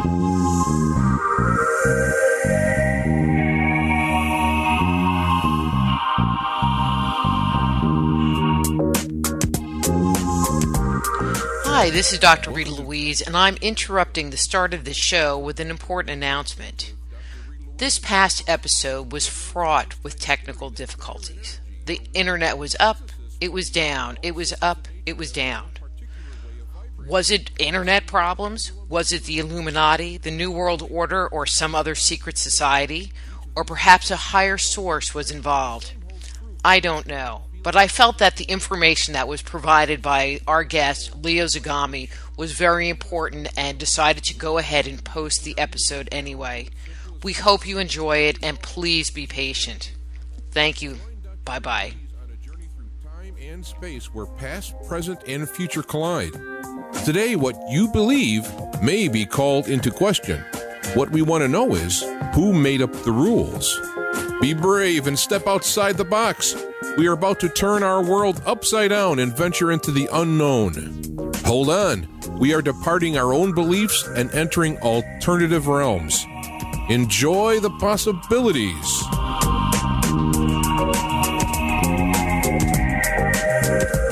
Hi, this is Dr. Rita Louise, and I'm interrupting the start of the show with an important announcement. This past episode was fraught with technical difficulties. The internet was up, it was down, it was up, it was down. Was it internet problems? Was it the Illuminati, the New World Order, or some other secret society? Or perhaps a higher source was involved? I don't know. But I felt that the information that was provided by our guest, Lyon Zagami, was very important and decided to go ahead and post the episode anyway. We hope you enjoy it, and please be patient. Thank you. Bye-bye. Time and space where past, present, and future collide. Today, what you believe may be called into question. What we want to know is, who made up the rules? Be brave and step outside the box. We are about to turn our world upside down and venture into the unknown. Hold on. We are departing our own beliefs and entering alternative realms. Enjoy the possibilities.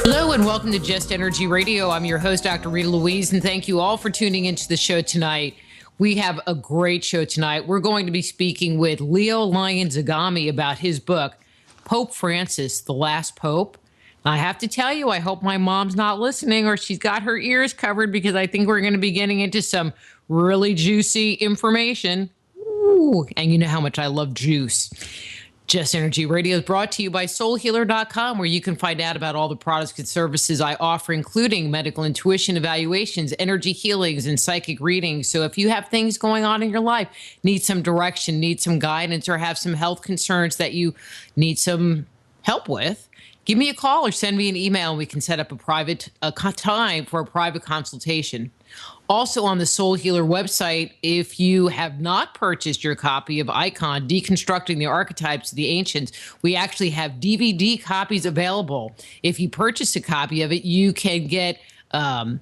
Hello and welcome to Just Energy Radio. I'm your host, Dr. Rita Louise, and thank you all for tuning into the show tonight. We have a great show tonight. We're going to be speaking with Lyon Zagami about his book, Pope Francis, The Last Pope. I have to tell you, I hope my mom's not listening or she's got her ears covered, because I think we're going to be getting into some really juicy information. Ooh, and you know how much I love juice. Just Energy Radio is brought to you by soulhealer.com, where you can find out about all the products and services I offer, including medical intuition evaluations, energy healings, and psychic readings. So if you have things going on in your life, need some direction, need some guidance, or have some health concerns that you need some help with, give me a call or send me an email, and we can set up a time for a private consultation. Also on the Soul Healer website, if you have not purchased your copy of Icon, Deconstructing the Archetypes of the Ancients, we actually have DVD copies available. If you purchase a copy of it, you can get a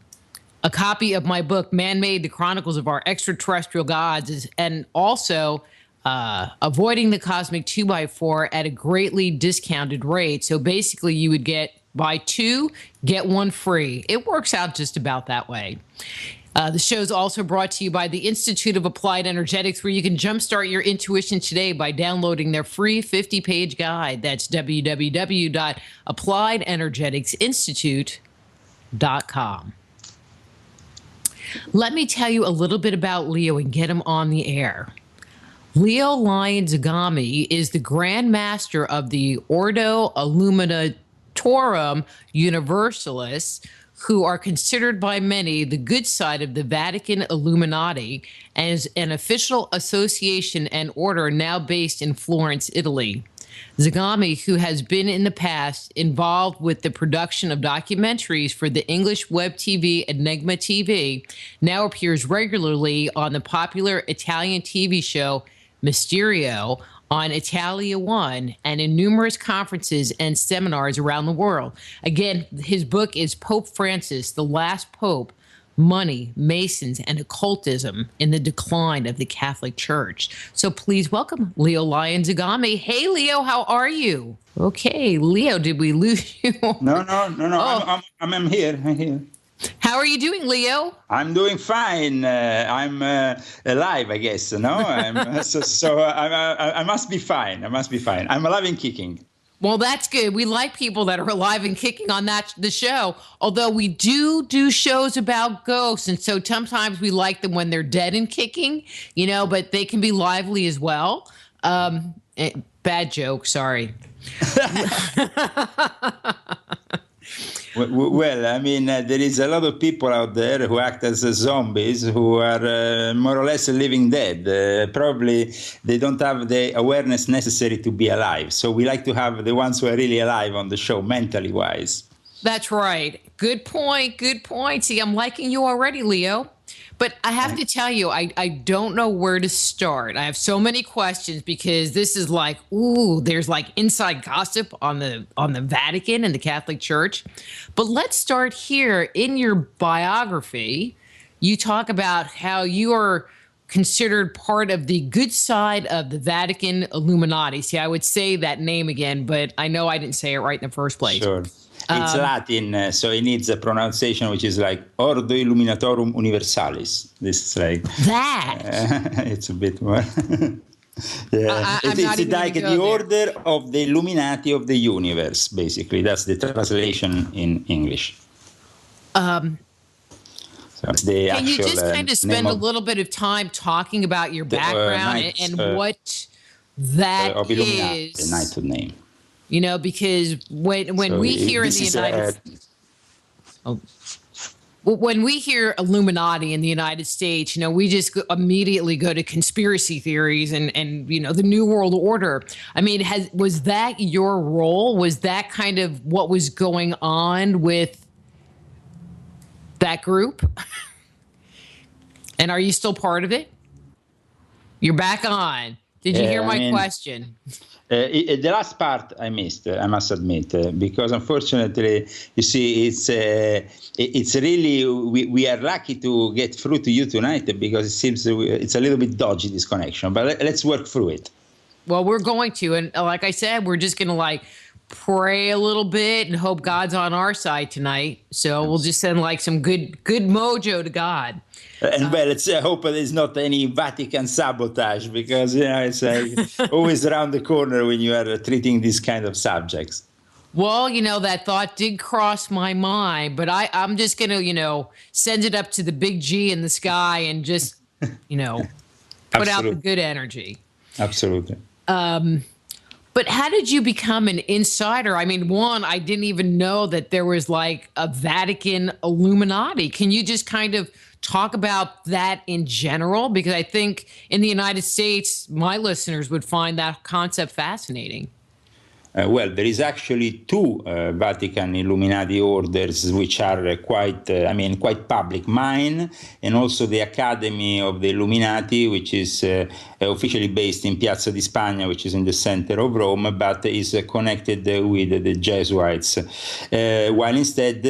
copy of my book, Man-Made, The Chronicles of Our Extraterrestrial Gods, and also Avoiding the Cosmic 2x4 at a greatly discounted rate. So basically you would buy two, get one free. It works out just about that way. The show is also brought to you by the Institute of Applied Energetics, where you can jumpstart your intuition today by downloading their free 50-page guide. That's www.appliedenergeticsinstitute.com. Let me tell you a little bit about Leo and get him on the air. Lyon Zagami is the Grand Master of the Ordo Illuminatorum Universalis, who are considered by many the good side of the Vatican Illuminati, as an official association and order now based in Florence, Italy. Zagami, who has been in the past involved with the production of documentaries for the English web TV Enigma TV, now appears regularly on the popular Italian TV show Mysterio on Italia One, and in numerous conferences and seminars around the world. Again, his book is Pope Francis, The Last Pope, Money, Masons, and Occultism in the Decline of the Catholic Church. So please welcome Lyon Zagami. Hey, Leo, how are you? Okay, Leo, did we lose you? No. Oh. I'm here. I'm here. How are you doing, Leo? I'm doing fine. I'm alive, I guess. No, I must be fine. I must be fine. I'm alive and kicking. Well, that's good. We like people that are alive and kicking on the show. Although we do shows about ghosts, and so sometimes we like them when they're dead and kicking. But they can be lively as well. Bad joke. Sorry. Well, I mean, there is a lot of people out there who act as zombies, who are more or less living dead. Probably they don't have the awareness necessary to be alive. So we like to have the ones who are really alive on the show, mentally wise. That's right. Good point. Good point. See, I'm liking you already, Leo. But I have to tell you, I don't know where to start. I have so many questions because this is like, there's like inside gossip on the Vatican and the Catholic Church. But let's start here. In your biography, you talk about how you are considered part of the good side of the Vatican Illuminati. See, I would say that name again, but I know I didn't say it right in the first place. Sure. It's Latin, so it needs a pronunciation which is like Ordo Illuminatorum Universalis. This is like that. It's a bit more. Yeah, it's like the order of the Illuminati of the universe. Basically, that's the translation in English. Can you just kind of spend a little bit of time talking about your background and what that of Illuminati, is? The knighthood name. You know, because when we hear in the United States, when we hear Illuminati in the United States, you know, we just immediately go to conspiracy theories and you know, the New World Order. I mean, was that your role? Was that kind of what was going on with that group? And are you still part of it? You're back on. Did you hear my question? The last part I missed, I must admit, because unfortunately, you see, it's really, we are lucky to get through to you tonight because it seems it's a little bit dodgy, this connection, but let's work through it. Well, we're going to, and like I said, we're just going to like pray a little bit and hope God's on our side tonight. So we'll just send like some good mojo to God. And well, let's hope there's not any Vatican sabotage because, you know, it's always around the corner when you are treating these kind of subjects. Well, you know, that thought did cross my mind, but I'm just going to, you know, send it up to the big G in the sky and just, you know, put out the good energy. Absolutely. But how did you become an insider? I mean, one, I didn't even know that there was like a Vatican Illuminati. Can you just kind of talk about that in general? Because I think in the United States, my listeners would find that concept fascinating. Well, there is actually two Vatican Illuminati orders which are quite public. Mine and also the Academy of the Illuminati, which is officially based in Piazza di Spagna, which is in the center of Rome, but is connected with the Jesuits. While instead,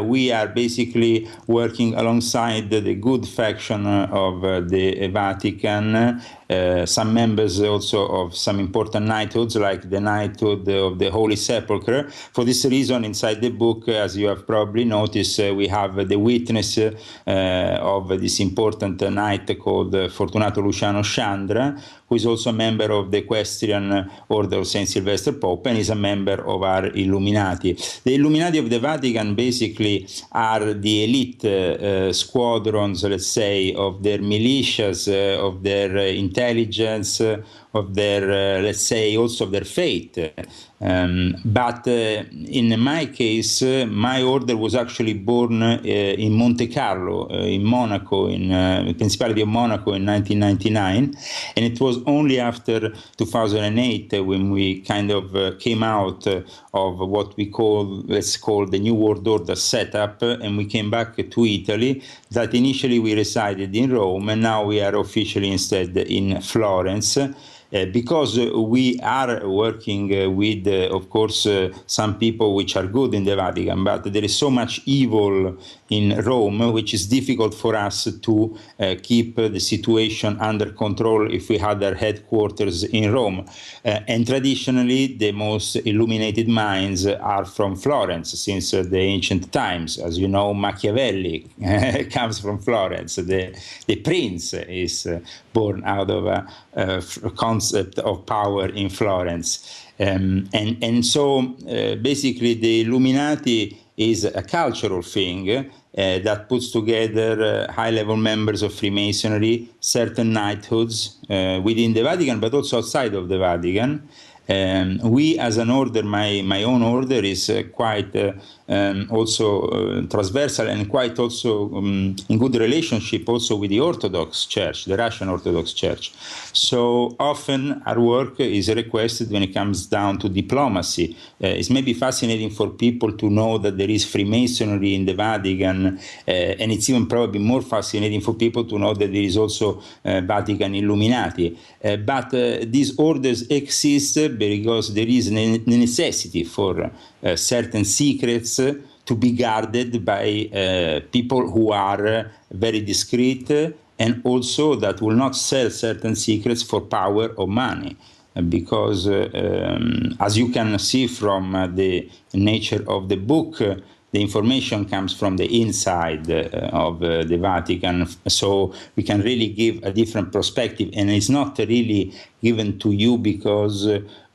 we are basically working alongside the good faction of the Vatican, some members also of some important knighthoods, like the knighthood of the Holy Sepulchre. For this reason, inside the book, as you have probably noticed, we have the witness of this important knight called Fortunato Luciano Chandra, who is also a member of the Equestrian Order of St. Sylvester Pope and is a member of our Illuminati. The Illuminati of the Vatican basically are the elite squadrons, let's say, of their militias, of their intelligence, of their, let's say, also of their faith. But in my case, my order was actually born in Monte Carlo, in Monaco, in the Principality of Monaco in 1999. And it was only after 2008 when we kind of came out of what we let's call the New World Order setup, and we came back to Italy, that initially we resided in Rome, and now we are officially instead in Florence. Because we are working with, of course, some people which are good in the Vatican, but there is so much evil in Rome, which is difficult for us to keep the situation under control if we had our headquarters in Rome. And traditionally, the most illuminated minds are from Florence since the ancient times. As you know, Machiavelli comes from Florence. The prince is born out of a concept of power in Florence. And so basically the Illuminati is a cultural thing that puts together high-level members of Freemasonry, certain knighthoods within the Vatican, but also outside of the Vatican. We, as an order, my own order is quite also transversal and quite also in good relationship also with the Orthodox Church, the Russian Orthodox Church. So often our work is requested when it comes down to diplomacy. It's maybe fascinating for people to know that there is Freemasonry in the Vatican, and it's even probably more fascinating for people to know that there is also Vatican Illuminati. But these orders exist because there is a necessity for certain secrets to be guarded by people who are very discreet and also that will not sell certain secrets for power or money. Because as you can see from the nature of the book, the information comes from the inside of the Vatican, so we can really give a different perspective, and it's not really given to you because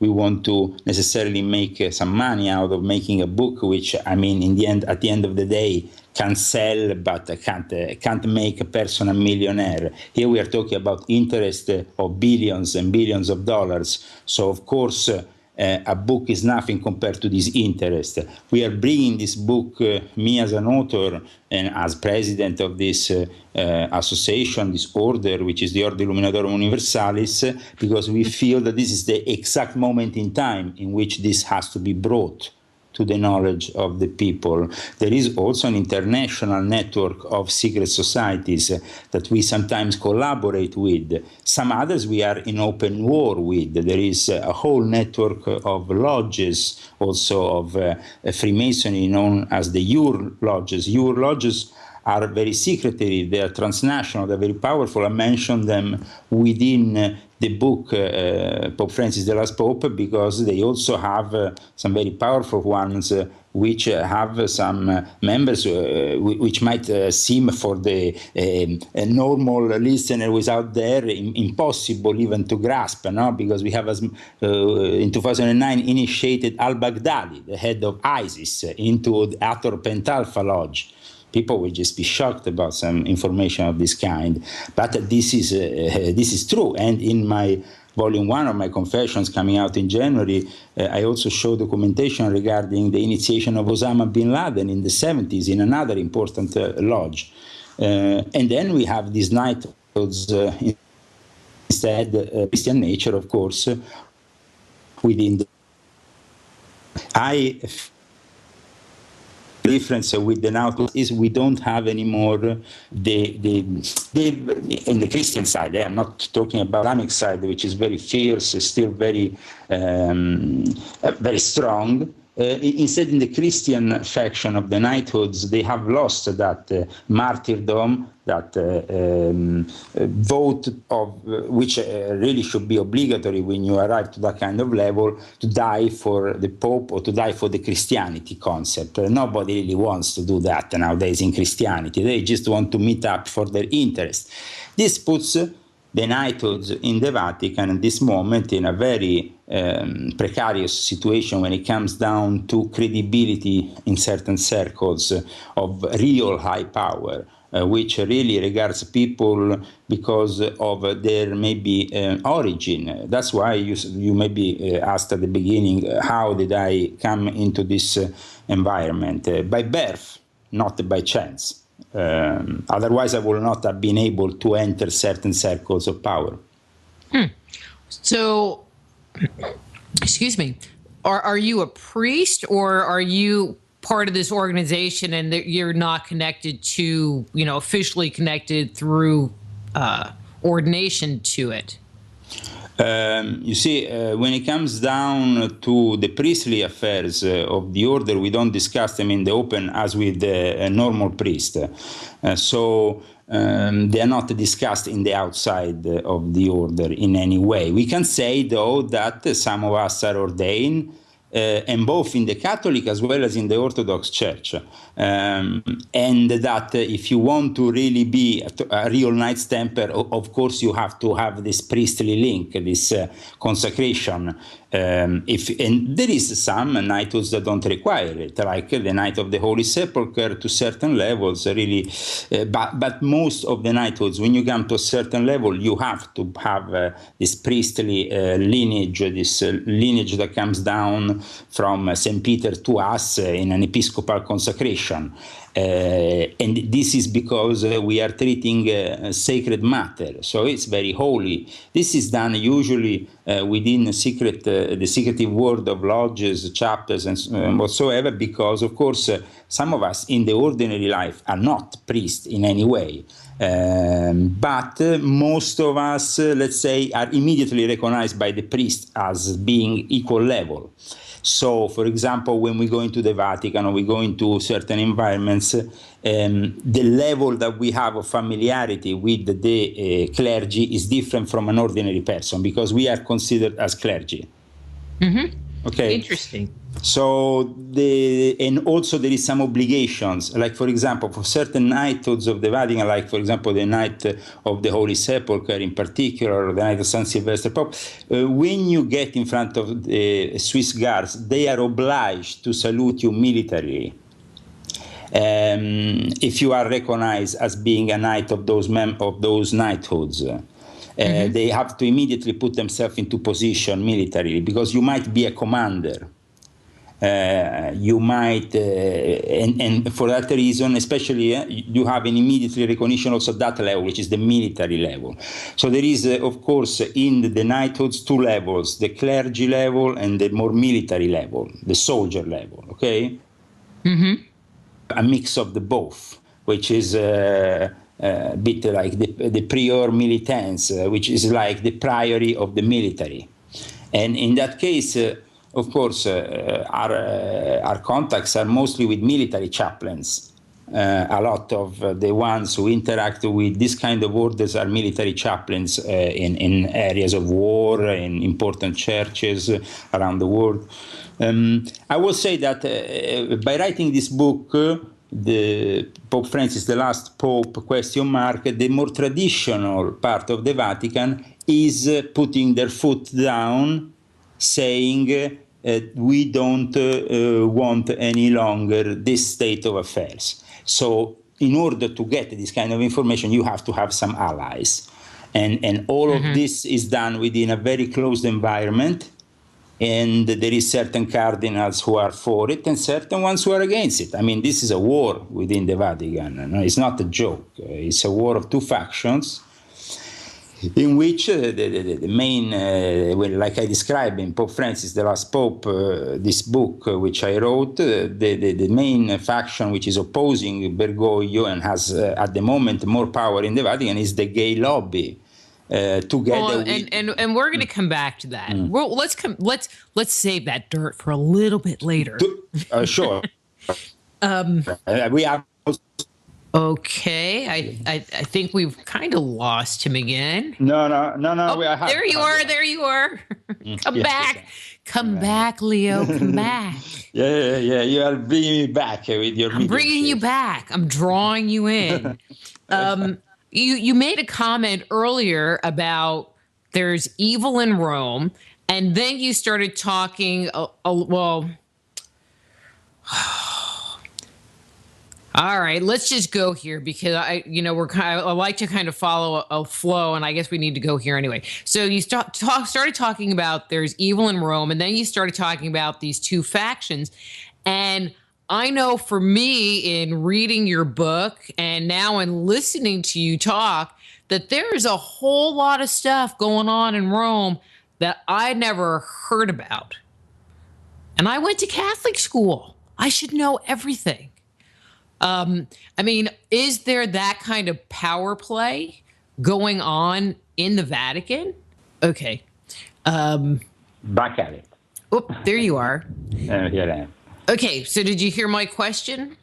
we want to necessarily make some money out of making a book, which, I mean, in the end, at the end of the day, can sell, but can't make a person a millionaire. Here we are talking about interest of billions and billions of dollars. So, of course, a book is nothing compared to this interest. We are bringing this book, me as an author and as president of this association, this order, which is the Order Illuminatorum Universalis, because we feel that this is the exact moment in time in which this has to be brought to the knowledge of the people. There is also an international network of secret societies that we sometimes collaborate with. Some others we are in open war with. There is a whole network of lodges, also of Freemasonry, known as the Ur lodges. Ur lodges are very secretive, they are transnational, they're very powerful. I mentioned them within the book Pope Francis the Last Pope, because they also have some very powerful ones which have some members which might seem for the normal listener who is out there impossible even to grasp, no? Because we have, in 2009, initiated al-Baghdadi, the head of ISIS, into the Ator Pentalpha Lodge. People will just be shocked about some information of this kind, but this is true. And in my volume 1 of my Confessions, coming out in January, I also show documentation regarding the initiation of Osama bin Laden in the 70s in another important lodge. And then we have these knighthood instead, Christian nature, of course, within the... difference with the now is we don't have anymore the in the Christian side. I'm not talking about Islamic side, which is very fierce, still very very strong. Instead, in the Christian faction of the knighthoods, they have lost that martyrdom, that vote of which really should be obligatory when you arrive to that kind of level, to die for the Pope or to die for the Christianity concept. Nobody really wants to do that nowadays in Christianity. They just want to meet up for their interest. This puts the knighthoods in the Vatican at this moment in a very precarious situation when it comes down to credibility in certain circles of real high power, which really regards people because of their maybe origin. That's why you maybe asked at the beginning, how did I come into this environment? By birth, not by chance. Otherwise, I would not have been able to enter certain circles of power. So, excuse me, are you a priest, or are you part of this organization and that you're not connected to, officially connected through ordination to it? You see, when it comes down to the priestly affairs of the order, we don't discuss them in the open as with a normal priest. So they are not discussed in the outside of the order in any way. We can say, though, that some of us are ordained, and both in the Catholic as well as in the Orthodox Church. And that if you want to really be a real Knights Templar, of course you have to have this priestly link, this consecration. And there is some knighthoods that don't require it, like the Knight of the Holy Sepulchre to certain levels, really. But most of the knighthoods, when you come to a certain level, you have to have this priestly lineage, this lineage that comes down from St. Peter to us in an episcopal consecration. And this is because we are treating sacred matter, so it's very holy. This is done usually within the secretive world of lodges, chapters, and whatsoever, because, of course, some of us in the ordinary life are not priests in any way. But most of us, let's say, are immediately recognized by the priest as being equal level. So, for example, when we go into the Vatican or we go into certain environments, sense, the level that we have of familiarity with the clergy is different from an ordinary person, because we are considered as clergy. Mm-hmm. Okay. Interesting. So and also there is some obligations, like for example, for certain knighthoods of the Vatican, like for example the Knight of the Holy Sepulchre in particular, or the Knight of San Sylvester Pope, when you get in front of the Swiss guards, they are obliged to salute you militarily. If you are recognized as being a knight of those knighthoods. They have to immediately put themselves into position militarily, because you might be a commander. You might, and for that reason, especially, you have an immediately recognition also at that level, which is the military level. So there is, of course, in the knighthoods, two levels: the clergy level and the more military level, the soldier level. Okay, a mix of the both, which is a bit like the prior militans, which is like the priory of the military. And in that case, of course, our contacts are mostly with military chaplains. A lot of the ones who interact with this kind of orders are military chaplains in areas of war, in important churches around the world. I will say that by writing this book, the Pope Francis, the last Pope, ? The more traditional part of the Vatican is putting their foot down, saying we don't want any longer this state of affairs. So in order to get this kind of information, you have to have some allies. And all of this is done within a very closed environment. And there is certain cardinals who are for it and certain ones who are against it. I mean, this is a war within the Vatican. It's not a joke. It's a war of two factions, in which the main, like I described in Pope Francis, the last Pope, this book which I wrote, the main faction which is opposing Bergoglio and has at the moment more power in the Vatican is the gay lobby. Together, and we're going to come back to that. Well, let's save that dirt for a little bit later. Sure. We are. Okay, I think we've kind of lost him again. No. Oh, there you are. Come back. Come back, Leo. Come back. Yeah. You are bringing me back with your. I'm bringing you back. I'm drawing you in. You made a comment earlier about there's evil in Rome, and then you started talking. Well, all right, let's just go here because I like to kind of follow a flow, and I guess we need to go here anyway. So you started talking about there's evil in Rome, and then you started talking about these two factions, and I know for me, in reading your book and now in listening to you talk, that there's a whole lot of stuff going on in Rome that I never heard about. And I went to Catholic school. I should know everything. I mean, is there that kind of power play going on in the Vatican? Okay. Back at it. Oh, there you are. Here I am. Okay, so did you hear my question?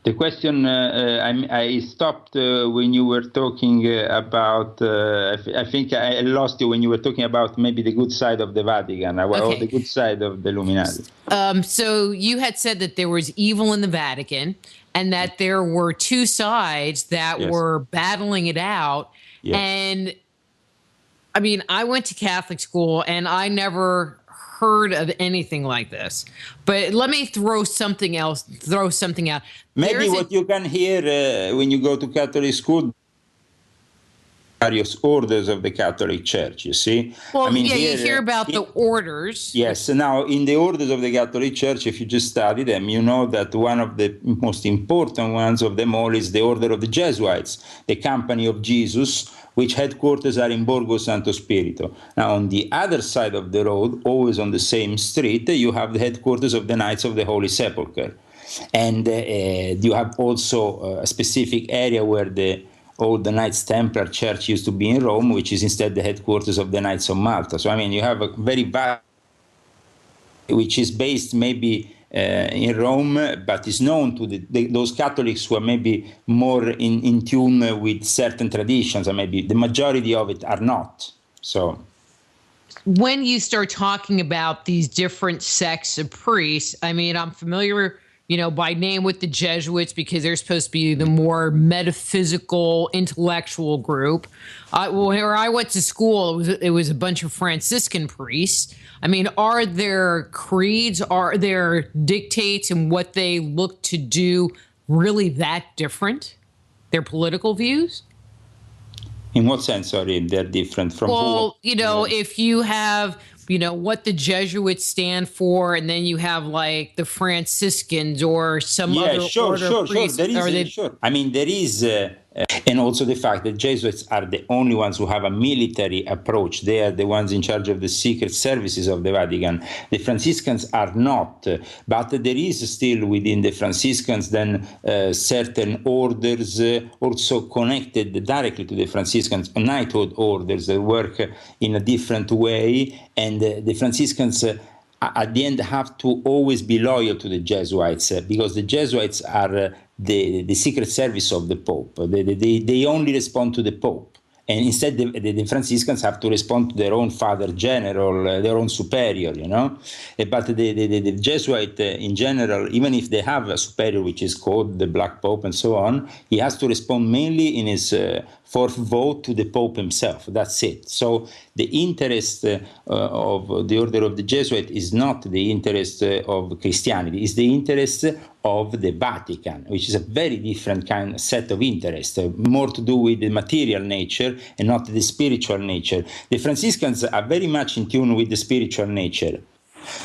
The question, I stopped when you were talking about, I think I lost you when you were talking about maybe the good side of the Vatican, or the good side of the Illuminati. So you had said that there was evil in the Vatican and that there were two sides that were battling it out. Yes. And I mean, I went to Catholic school and I never heard of anything like this, but let me throw something out. Maybe what you can hear when you go to Catholic school, various orders of the Catholic Church, you see. Well, I mean, you hear about the orders. Yes. Now, in the orders of the Catholic Church, if you just study them, you know that one of the most important ones of them all is the Order of the Jesuits, the Company of Jesus, which headquarters are in Borgo Santo Spirito. Now, on the other side of the road, always on the same street, you have the headquarters of the Knights of the Holy Sepulchre. And you have also a specific area where the Knights Templar Church used to be in Rome, which is instead the headquarters of the Knights of Malta. So, I mean, you have a very vast, which is based maybe in Rome, but is known to those Catholics who are maybe more in tune with certain traditions, and maybe the majority of it are not. So, when you start talking about these different sects of priests, I mean, I'm familiar, by name with the Jesuits because they're supposed to be the more metaphysical, intellectual group. Where I went to school, it was a bunch of Franciscan priests. I mean, are their creeds, are their dictates and what they look to do really that different? Their political views? In what sense, sorry, they're different from who? If you have, what the Jesuits stand for, and then you have like the Franciscans or some other order priests. Sure. I mean, there is, and also the fact that Jesuits are the only ones who have a military approach. They are the ones in charge of the secret services of the Vatican. The Franciscans are not, but there is still within the Franciscans then certain orders also connected directly to the Franciscans, knighthood orders that work in a different way, and the Franciscans at the end have to always be loyal to the Jesuits because the Jesuits are the secret service of the Pope. They only respond to the Pope. And instead, the Franciscans have to respond to their own Father General, their own superior, But the Jesuit, in general, even if they have a superior, which is called the Black Pope and so on, he has to respond mainly in his fourth vote to the Pope himself. That's it. So the interest of the Order of the Jesuit is not the interest of Christianity, it's the interest of the Vatican, which is a very different set of interest, more to do with the material nature and not the spiritual nature. The Franciscans are very much in tune with the spiritual nature.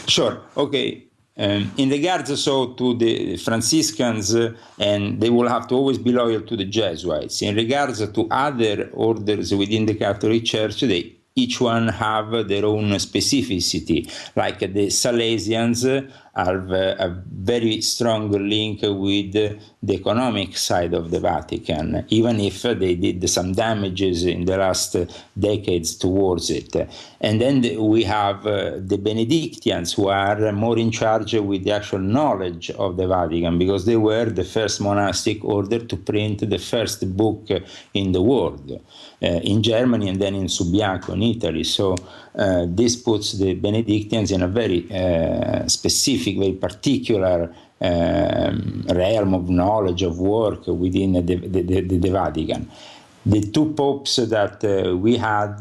Sure, okay. In regards to the Franciscans, and they will have to always be loyal to the Jesuits. In regards to other orders within the Catholic Church, each one have their own specificity. Like the Salesians have a very strong link with the economic side of the Vatican, even if they did some damages in the last decades towards it. And then we have the Benedictians, who are more in charge with the actual knowledge of the Vatican, because they were the first monastic order to print the first book in the world, in Germany and then in Subiaco in Italy. So this puts the Benedictians in a very specific, very particular realm of knowledge, of work within the Vatican. The two popes that we had,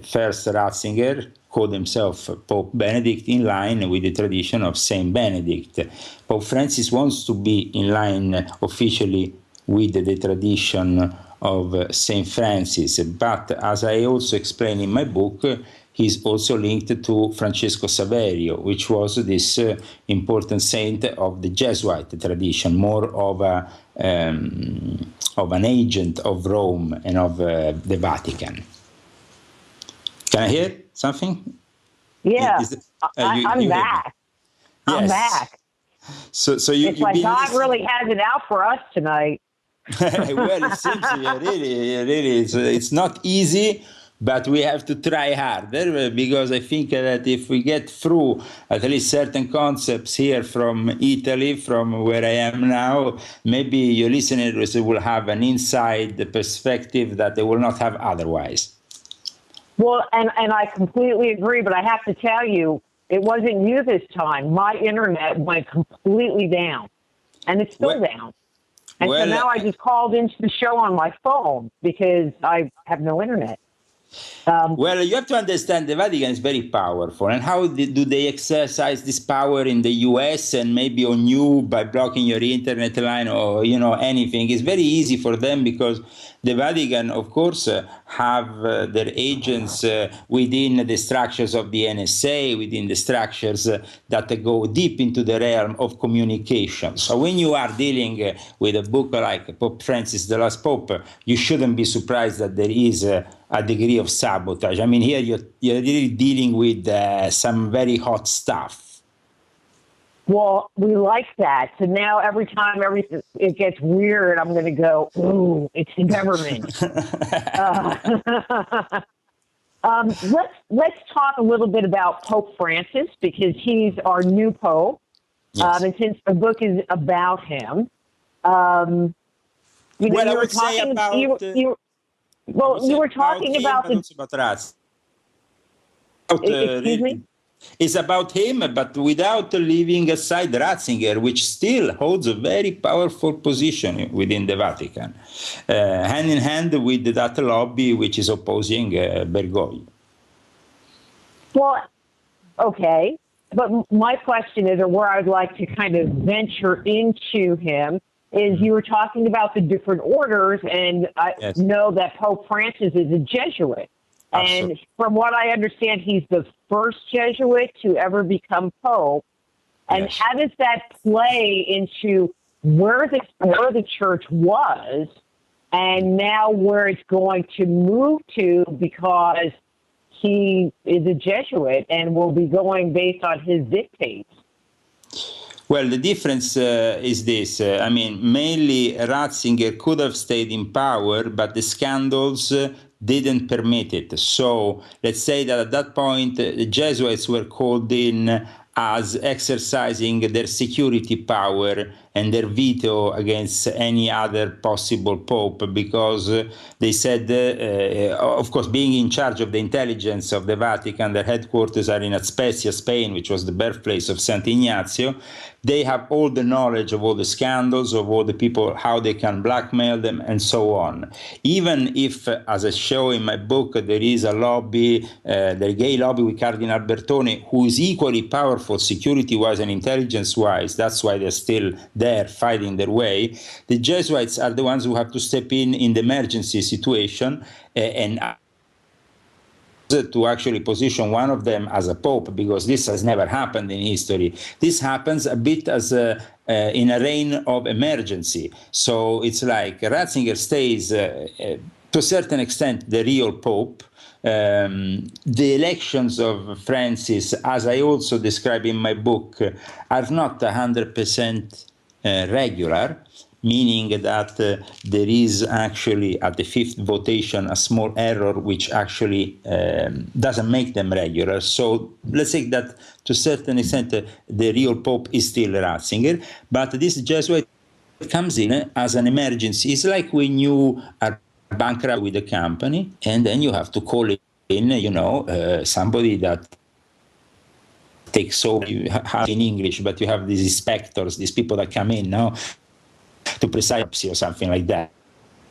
first Ratzinger, called himself Pope Benedict, in line with the tradition of Saint Benedict. Pope Francis wants to be in line officially with the tradition of Saint Francis, but as I also explain in my book, he's also linked to Francesco Saverio, which was this important saint of the Jesuit tradition, more of an agent of Rome and of the Vatican. Can I hear something? Yeah, I'm back. Yes. I'm back. So it's like God really has it out for us tonight. Well, it seems really, it's not easy, but we have to try harder, because I think that if we get through at least certain concepts here from Italy, from where I am now, maybe your listeners will have an inside perspective that they will not have otherwise. Well, and I completely agree, but I have to tell you, it wasn't you this time. My internet went completely down, and it's still down. And so now I just called into the show on my phone because I have no internet. Well, you have to understand the Vatican is very powerful. And how do they exercise this power in the US and maybe on you by blocking your internet line or, anything? It's very easy for them because the Vatican, of course, have their agents within the structures of the NSA, within the structures that go deep into the realm of communication. So when you are dealing with a book like Pope Francis, the Last Pope, you shouldn't be surprised that there is a degree of sabotage. I mean, here you're really dealing with some very hot stuff. Well, we like that. So now every time it gets weird, I'm going to go, ooh, it's the government. Let's talk a little bit about Pope Francis, because he's our new pope. Yes. And since the book is about him, you were talking about you were talking about the. About rats. Excuse me? It's about him, but without leaving aside Ratzinger, which still holds a very powerful position within the Vatican, hand in hand with that lobby which is opposing Bergoglio. Well, okay. But my question is, or where I'd like to kind of venture into him, is you were talking about the different orders, and I know that Pope Francis is a Jesuit. Absolutely. And from what I understand, he's the first Jesuit to ever become Pope. And how does that play into where the church was and now where it's going to move to, because he is a Jesuit and will be going based on his dictates? Well, the difference is this. Mainly Ratzinger could have stayed in power, but the scandals didn't permit it. So let's say that at that point, the Jesuits were called in as exercising their security power and their veto against any other possible pope, because they said, of course, being in charge of the intelligence of the Vatican, their headquarters are in Spezia, Spain, which was the birthplace of Saint Ignazio. They have all the knowledge of all the scandals, of all the people, how they can blackmail them, and so on. Even if, as I show in my book, there is a lobby, the gay lobby with Cardinal Bertone, who is equally powerful security-wise and intelligence-wise, that's why they're still there fighting their way. The Jesuits are the ones who have to step in the emergency situation and to actually position one of them as a pope, because this has never happened in history. This happens a bit as in a reign of emergency. So it's like Ratzinger stays, to a certain extent, the real pope. The elections of Francis, as I also describe in my book, are not 100% regular, meaning that there is actually at the fifth votation a small error which actually doesn't make them regular. So let's say that to a certain extent the real pope is still Ratzinger, but this Jesuit comes in as an emergency. It's like when you are bankrupt with a company and then you have to call in, somebody that takes over, you have in English, but you have these inspectors, these people that come in now to preside or something like that.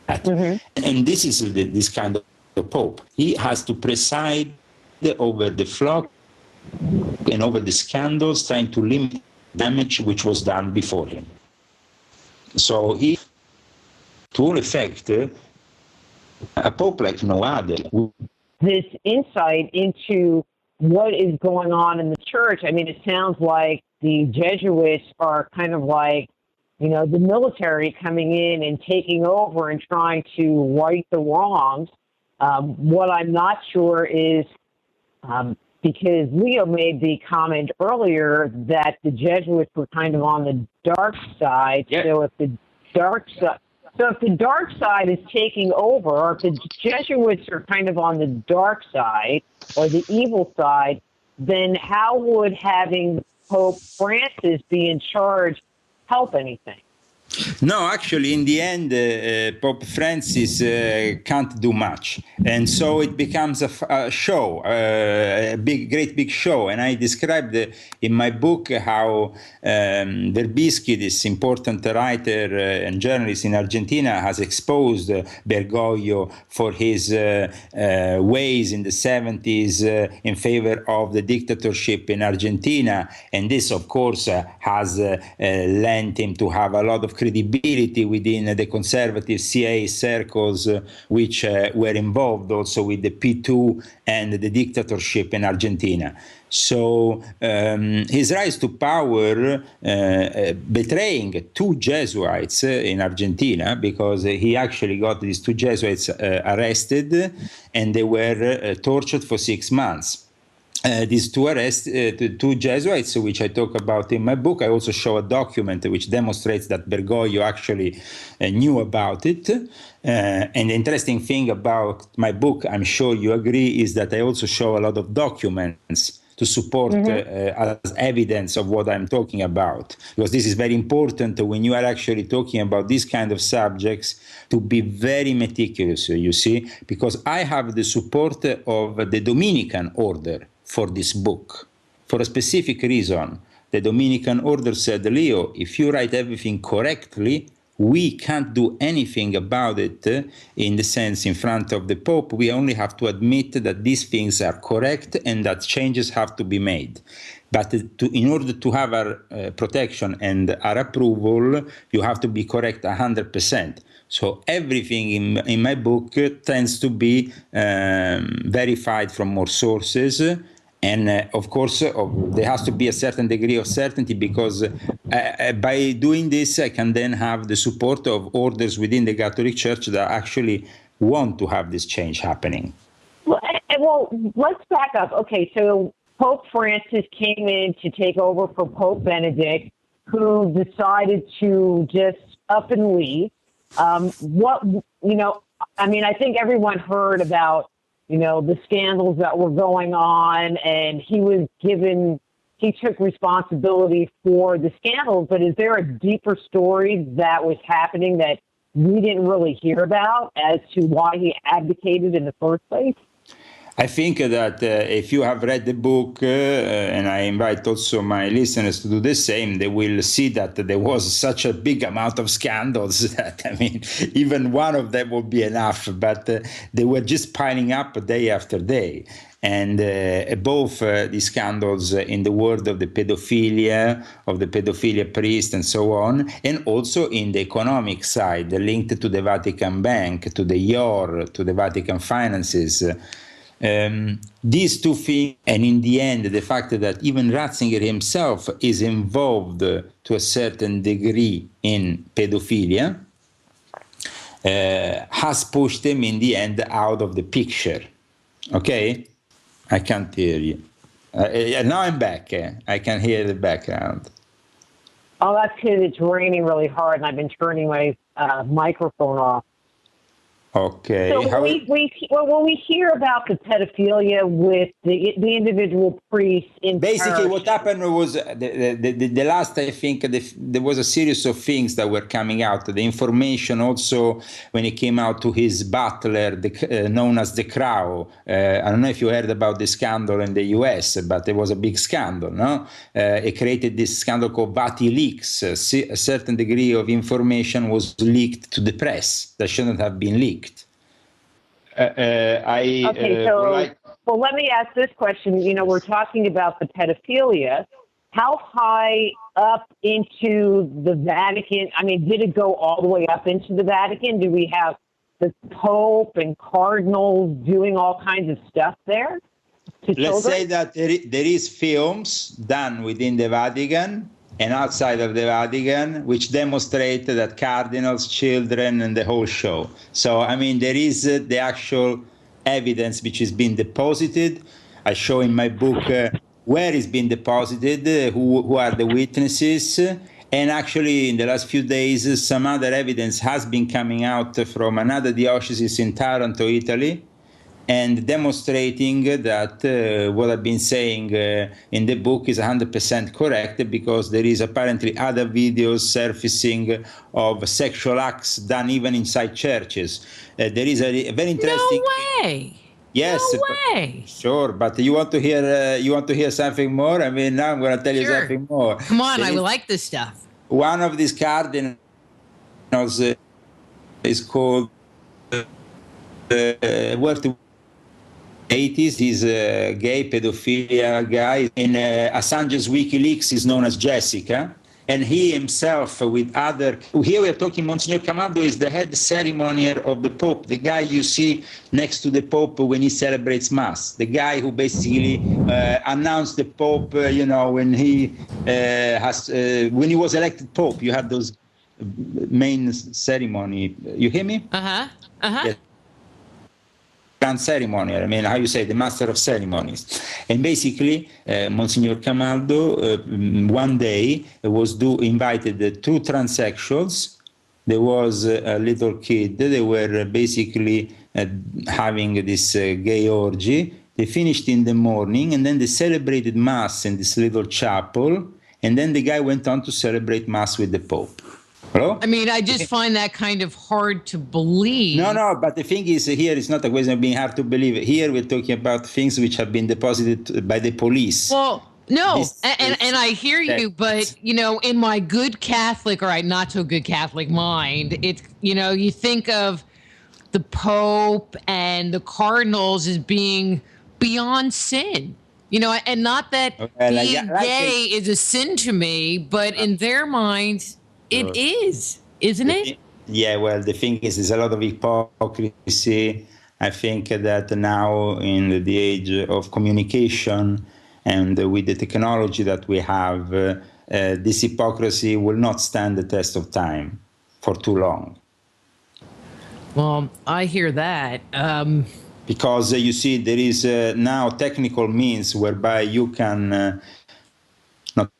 Mm-hmm. And this is this kind of pope. He has to preside over the flock and over the scandals, trying to limit damage which was done before him. So he, to all effect, a pope like no other. This insight into what is going on in the church, I mean, it sounds like the Jesuits are kind of like, the military coming in and taking over and trying to right the wrongs. What I'm not sure is, because Leo made the comment earlier that the Jesuits were kind of on the dark side. Yeah. So if the dark side is taking over, or if the Jesuits are kind of on the dark side or the evil side, then how would having Pope Francis be in charge help anything? No, actually, in the end, Pope Francis can't do much. And so it becomes a show, a great big show. And I described in my book how Verbisky, this important writer and journalist in Argentina, has exposed Bergoglio for his ways in the 70s in favor of the dictatorship in Argentina. And this, of course, has lent him to have a lot of credibility within the conservative CIA circles, which were involved also with the P2 and the dictatorship in Argentina. So his rise to power, betraying two Jesuits in Argentina, because he actually got these two Jesuits arrested and they were tortured for 6 months. These two Jesuits, which I talk about in my book, I also show a document which demonstrates that Bergoglio actually knew about it. And the interesting thing about my book, I'm sure you agree, is that I also show a lot of documents to support as evidence of what I'm talking about. Because this is very important when you are actually talking about these kind of subjects, to be very meticulous, you see, because I have the support of the Dominican order for this book. For a specific reason, the Dominican order said, Leo, if you write everything correctly, we can't do anything about it in the sense in front of the Pope. We only have to admit that these things are correct and that changes have to be made. But in order to have our protection and our approval, you have to be correct 100%. So everything in my book tends to be verified from more sources. And of course, there has to be a certain degree of certainty, because by doing this, I can then have the support of orders within the Catholic Church that actually want to have this change happening. Well, let's back up. Okay, so Pope Francis came in to take over for Pope Benedict, who decided to just up and leave. I think everyone heard about the scandals that were going on, and he took responsibility for the scandals. But is there a deeper story that was happening that we didn't really hear about as to why he abdicated in the first place? I think that if you have read the book, and I invite also my listeners to do the same, they will see that there was such a big amount of scandals that, even one of them would be enough, but they were just piling up day after day. And both these scandals in the world of the pedophilia priest and so on, and also in the economic side, linked to the Vatican Bank, to the YOR, to the Vatican finances. These two things, and in the end, the fact that even Ratzinger himself is involved to a certain degree in pedophilia, has pushed him in the end out of the picture. Okay? I can't hear you. Now I'm back. I can hear the background. Oh, that's because it's raining really hard, and I've been turning my microphone off. Okay. So when we hear about the pedophilia with the individual priests in basically what happened was the last, I think, there was a series of things that were coming out. The information also when it came out to his butler, known as the Crow. I don't know if you heard about the scandal in the US, but it was a big scandal, no? It created this scandal called VatiLeaks. A certain degree of information was leaked to the press that shouldn't have been leaked. Well, let me ask this question. We're talking about the pedophilia. How high up into the Vatican? Did it go all the way up into the Vatican? Do we have the Pope and cardinals doing all kinds of stuff there? Let's say that there is films done within the Vatican and outside of the Vatican, which demonstrate that cardinals, children, and the whole show. So, there is the actual evidence which has been deposited. I show in my book where it's been deposited, who are the witnesses. And actually, in the last few days, some other evidence has been coming out from another diocese in Taranto, Italy, and demonstrating that what I've been saying in the book is 100% correct, because there is apparently other videos surfacing of sexual acts done even inside churches. There is a very interesting. No way. Yes. No way. Sure, but you want to hear something more? Now I'm going to tell you something more. Come on, I like this stuff. One of these cardinals is called Worth 80s. He's a gay pedophilia guy. In Assange's WikiLeaks is known as Jessica. And he himself with other... Here we're talking, Monsignor Camaldo is the head ceremonier of the Pope, the guy you see next to the Pope when he celebrates Mass, the guy who basically announced the Pope, when he when he was elected Pope. You have those main ceremony. You hear me? Uh-huh. Uh-huh. Yes. Ceremony, how you say, the master of ceremonies. And basically, Monsignor Camaldo one day was invited two transsexuals. There was a little kid. They were basically having this gay orgy, They finished in the morning, and then they celebrated Mass in this little chapel, and then the guy went on to celebrate Mass with the Pope. Hello? I mean, I just find that kind of hard to believe. No, but the thing is, here it's not a question of being hard to believe. Here we're talking about things which have been deposited by the police. Well, no, and I hear you, but, you know, in my good Catholic, or not so good Catholic mind, it's, you know, you think of the Pope and the cardinals as being beyond sin. You know, and not that being gay is a sin to me, but in their minds, it is, isn't it? Yeah, well, the thing is, there's a lot of hypocrisy. I think that now in the age of communication and with the technology that we have, this hypocrisy will not stand the test of time for too long. Well, I hear that. Because you see, there is now technical means whereby you can not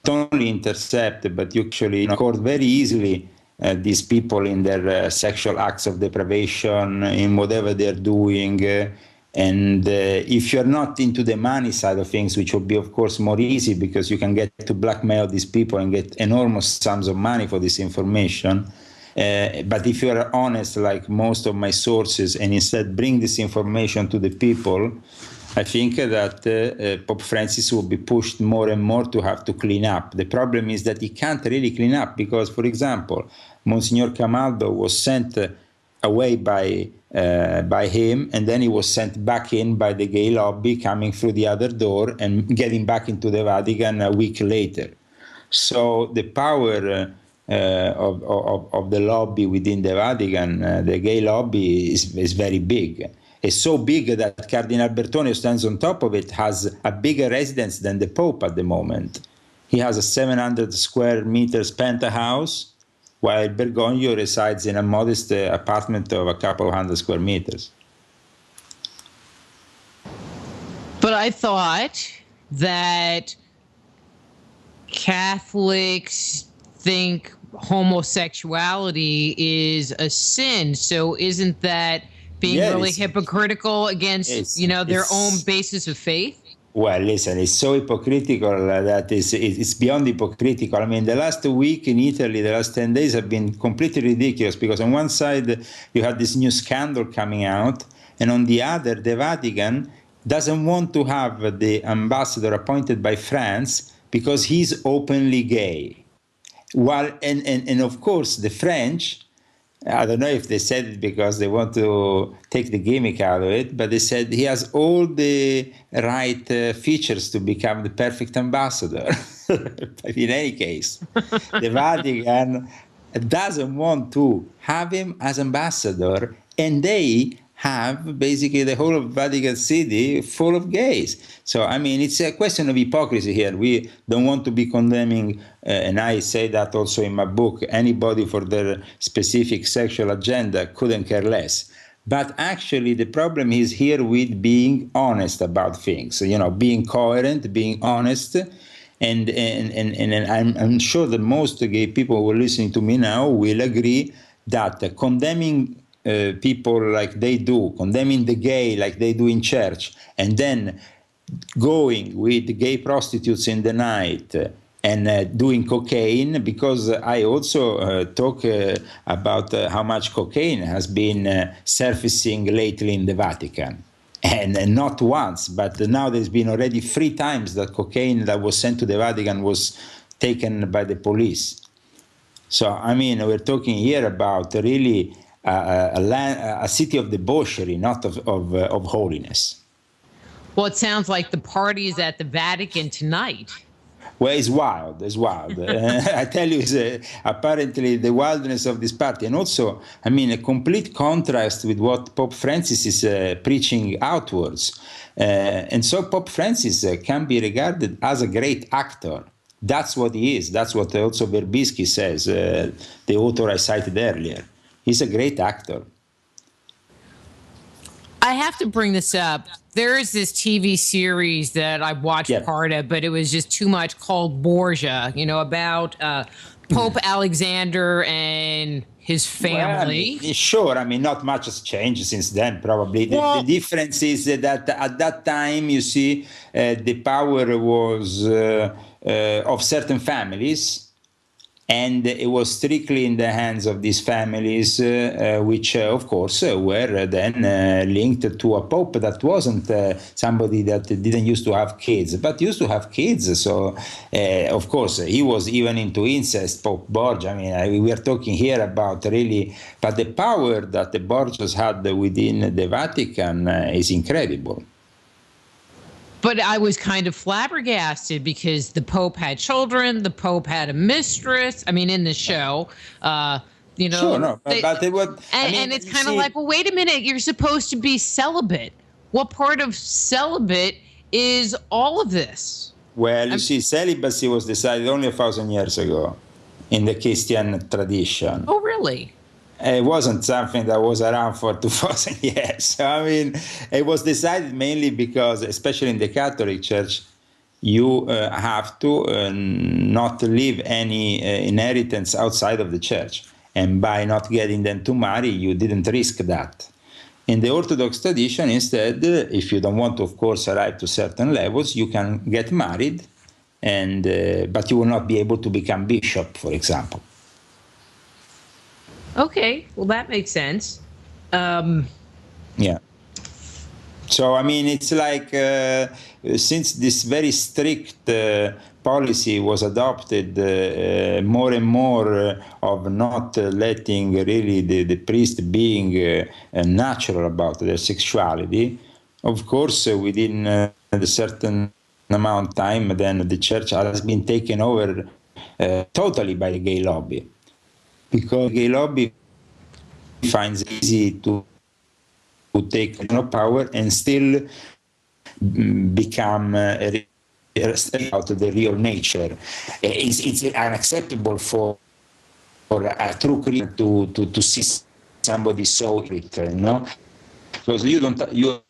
only intercept, but you actually record very easily these people in their sexual acts of deprivation, in whatever they're doing. And if you're not into the money side of things, which will be, of course, more easy because you can get to blackmail these people and get enormous sums of money for this information. But if you are honest, like most of my sources, and instead bring this information to the people, I think that Pope Francis will be pushed more and more to have to clean up. The problem is that he can't really clean up because, for example, Monsignor Camaldo was sent away by him, and then he was sent back in by the gay lobby, coming through the other door and getting back into the Vatican a week later. So the power of the lobby within the Vatican, the gay lobby, is very big. It's so big that Cardinal Bergoglio stands on top of it, has a bigger residence than the Pope at the moment. He has a 700 square meters penthouse, while Bergoglio resides in a modest apartment of a couple hundred square meters. But I thought that Catholics think homosexuality is a sin. So isn't that being really hypocritical against, their own basis of faith? Well, listen, it's so hypocritical that it's beyond hypocritical. I mean, the last week in Italy, the last 10 days have been completely ridiculous because on one side you had this new scandal coming out, and on the other, the Vatican doesn't want to have the ambassador appointed by France because he's openly gay. While, and of course, the French, I don't know if they said it because they want to take the gimmick out of it, but they said he has all the right features to become the perfect ambassador. But in any case, the Vatican doesn't want to have him as ambassador, and they have basically the whole of Vatican City full of gays. So, I mean, it's a question of hypocrisy here. We don't want to be condemning, and I say that also in my book, anybody for their specific sexual agenda, couldn't care less. But actually, the problem is here with being honest about things, being coherent, being honest. And I'm sure that most gay people who are listening to me now will agree that condemning people like they do, condemning the gay like they do in church, and then going with gay prostitutes in the night and doing cocaine, because I also talk about how much cocaine has been surfacing lately in the Vatican. And not once, but now there's been already 3 times that cocaine that was sent to the Vatican was taken by the police. So, I mean, we're talking here about really a city of debauchery, not of holiness. Well, it sounds like the party is at the Vatican tonight. Well, it's wild. It's wild. I tell you, it's apparently the wildness of this party. And also, I mean, a complete contrast with what Pope Francis is preaching outwards. And so Pope Francis can be regarded as a great actor. That's what he is. That's what also Verbisky says, the author I cited earlier. He's a great actor. I have to bring this up. There is this TV series that I watched part of, but it was just too much, called Borgia, about Pope Alexander and his family. Well, sure. I mean, not much has changed since then, probably. The difference is that at that time, you see, the power was of certain families, and it was strictly in the hands of these families, which, of course, were then linked to a pope that wasn't somebody that didn't used to have kids, but used to have kids. So, of course, he was even into incest, Pope Borgia. I mean, we are talking here about really, but the power that the Borgias had within the Vatican is incredible. But I was kind of flabbergasted because the Pope had children, the Pope had a mistress. I mean, in the show, you know. Sure, no, but it was, and it's kind of like, well, wait a minute, you're supposed to be celibate. What part of celibate is all of this? Well, you see, celibacy was decided only 1,000 years ago in the Christian tradition. Oh, really? It wasn't something that was around for 2,000 years. I mean, it was decided mainly because, especially in the Catholic Church, you have to not leave any inheritance outside of the church. And by not getting them to marry, you didn't risk that. In the Orthodox tradition, instead, if you don't want to, of course, arrive to certain levels, you can get married, and but you will not be able to become bishop, for example. Okay, well, that makes sense. Yeah. So, I mean, it's like since this very strict policy was adopted, more and more of not letting really the priest being natural about their sexuality, of course, within a certain amount of time, then the church has been taken over totally by the gay lobby. Because the gay lobby finds it easy to take power and still become out of the real nature. It's unacceptable for a true Christian to see somebody so irritated, you know, because you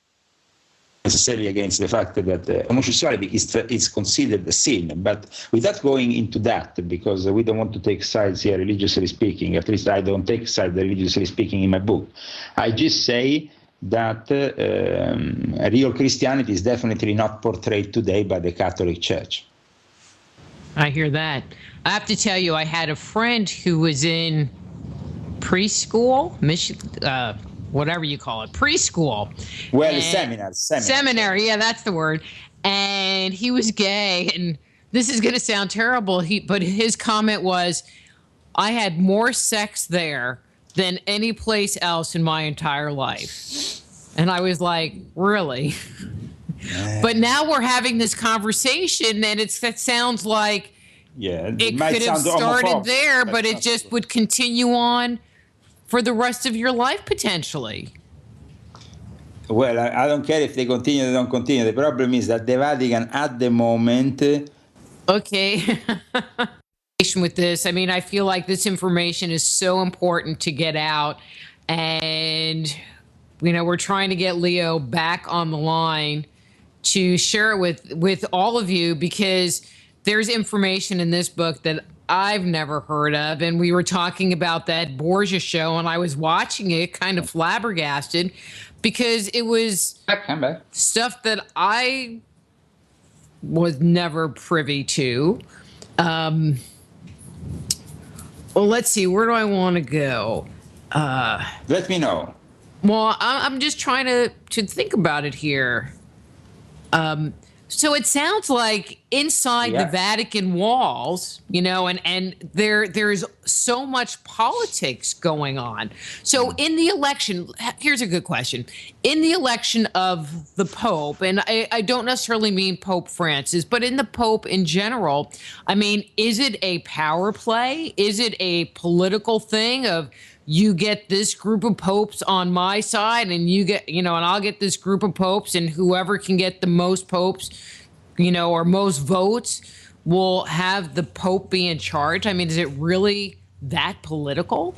necessarily against the fact that homosexuality is considered a sin, but without going into that, because we don't want to take sides here, religiously speaking. At least I don't take sides, religiously speaking, in my book. I just say that real Christianity is definitely not portrayed today by the Catholic Church. I hear that. I have to tell you, I had a friend who was in preschool, whatever you call it, preschool. Well, seminary, yeah, that's the word. And he was gay, and this is going to sound terrible, but his comment was, I had more sex there than any place else in my entire life. And I was like, really? But now we're having this conversation, and it sounds like it could have started there, but it just would continue on for the rest of your life, potentially. Well, I don't care if they continue or don't continue. The problem is that the Vatican at the moment... Okay. With this, I mean, I feel like this information is so important to get out. And, you know, we're trying to get Leo back on the line to share it with all of you, because there's information in this book that I've never heard of. And we were talking about that Borgia show, and I was watching it kind of flabbergasted because it was stuff that I was never privy to. Well, let's see. Where do I want to go? Let me know. Well, I'm just trying to think about it here. So it sounds like inside the Vatican walls, you know, and there's so much politics going on. So in the election, here's a good question. In the election of the Pope, and I don't necessarily mean Pope Francis, but in the Pope in general, I mean, is it a power play? Is it a political thing of you get this group of popes on my side and you get, you know, and I'll get this group of popes, and whoever can get the most popes, you know, or most votes will have the Pope be in charge? I mean, is it really that political?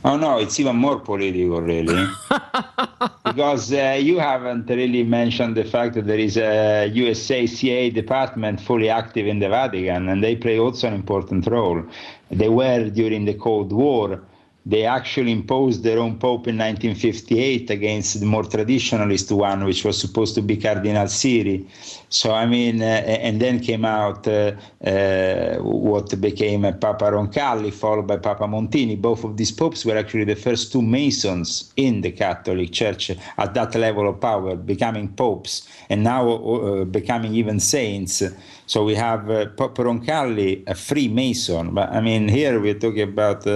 Oh, no, it's even more political, really. Because because you haven't really mentioned the fact that there is a USA CIA department fully active in the Vatican, and they play also an important role. They were during the Cold War. They actually imposed their own pope in 1958 against the more traditionalist one, which was supposed to be Cardinal Siri. So, I mean, and then came out what became Papa Roncalli, followed by Papa Montini. Both of these popes were actually the first two Masons in the Catholic Church at that level of power, becoming popes, and now becoming even saints. So we have Papa Roncalli, a Freemason. But I mean, here we're talking about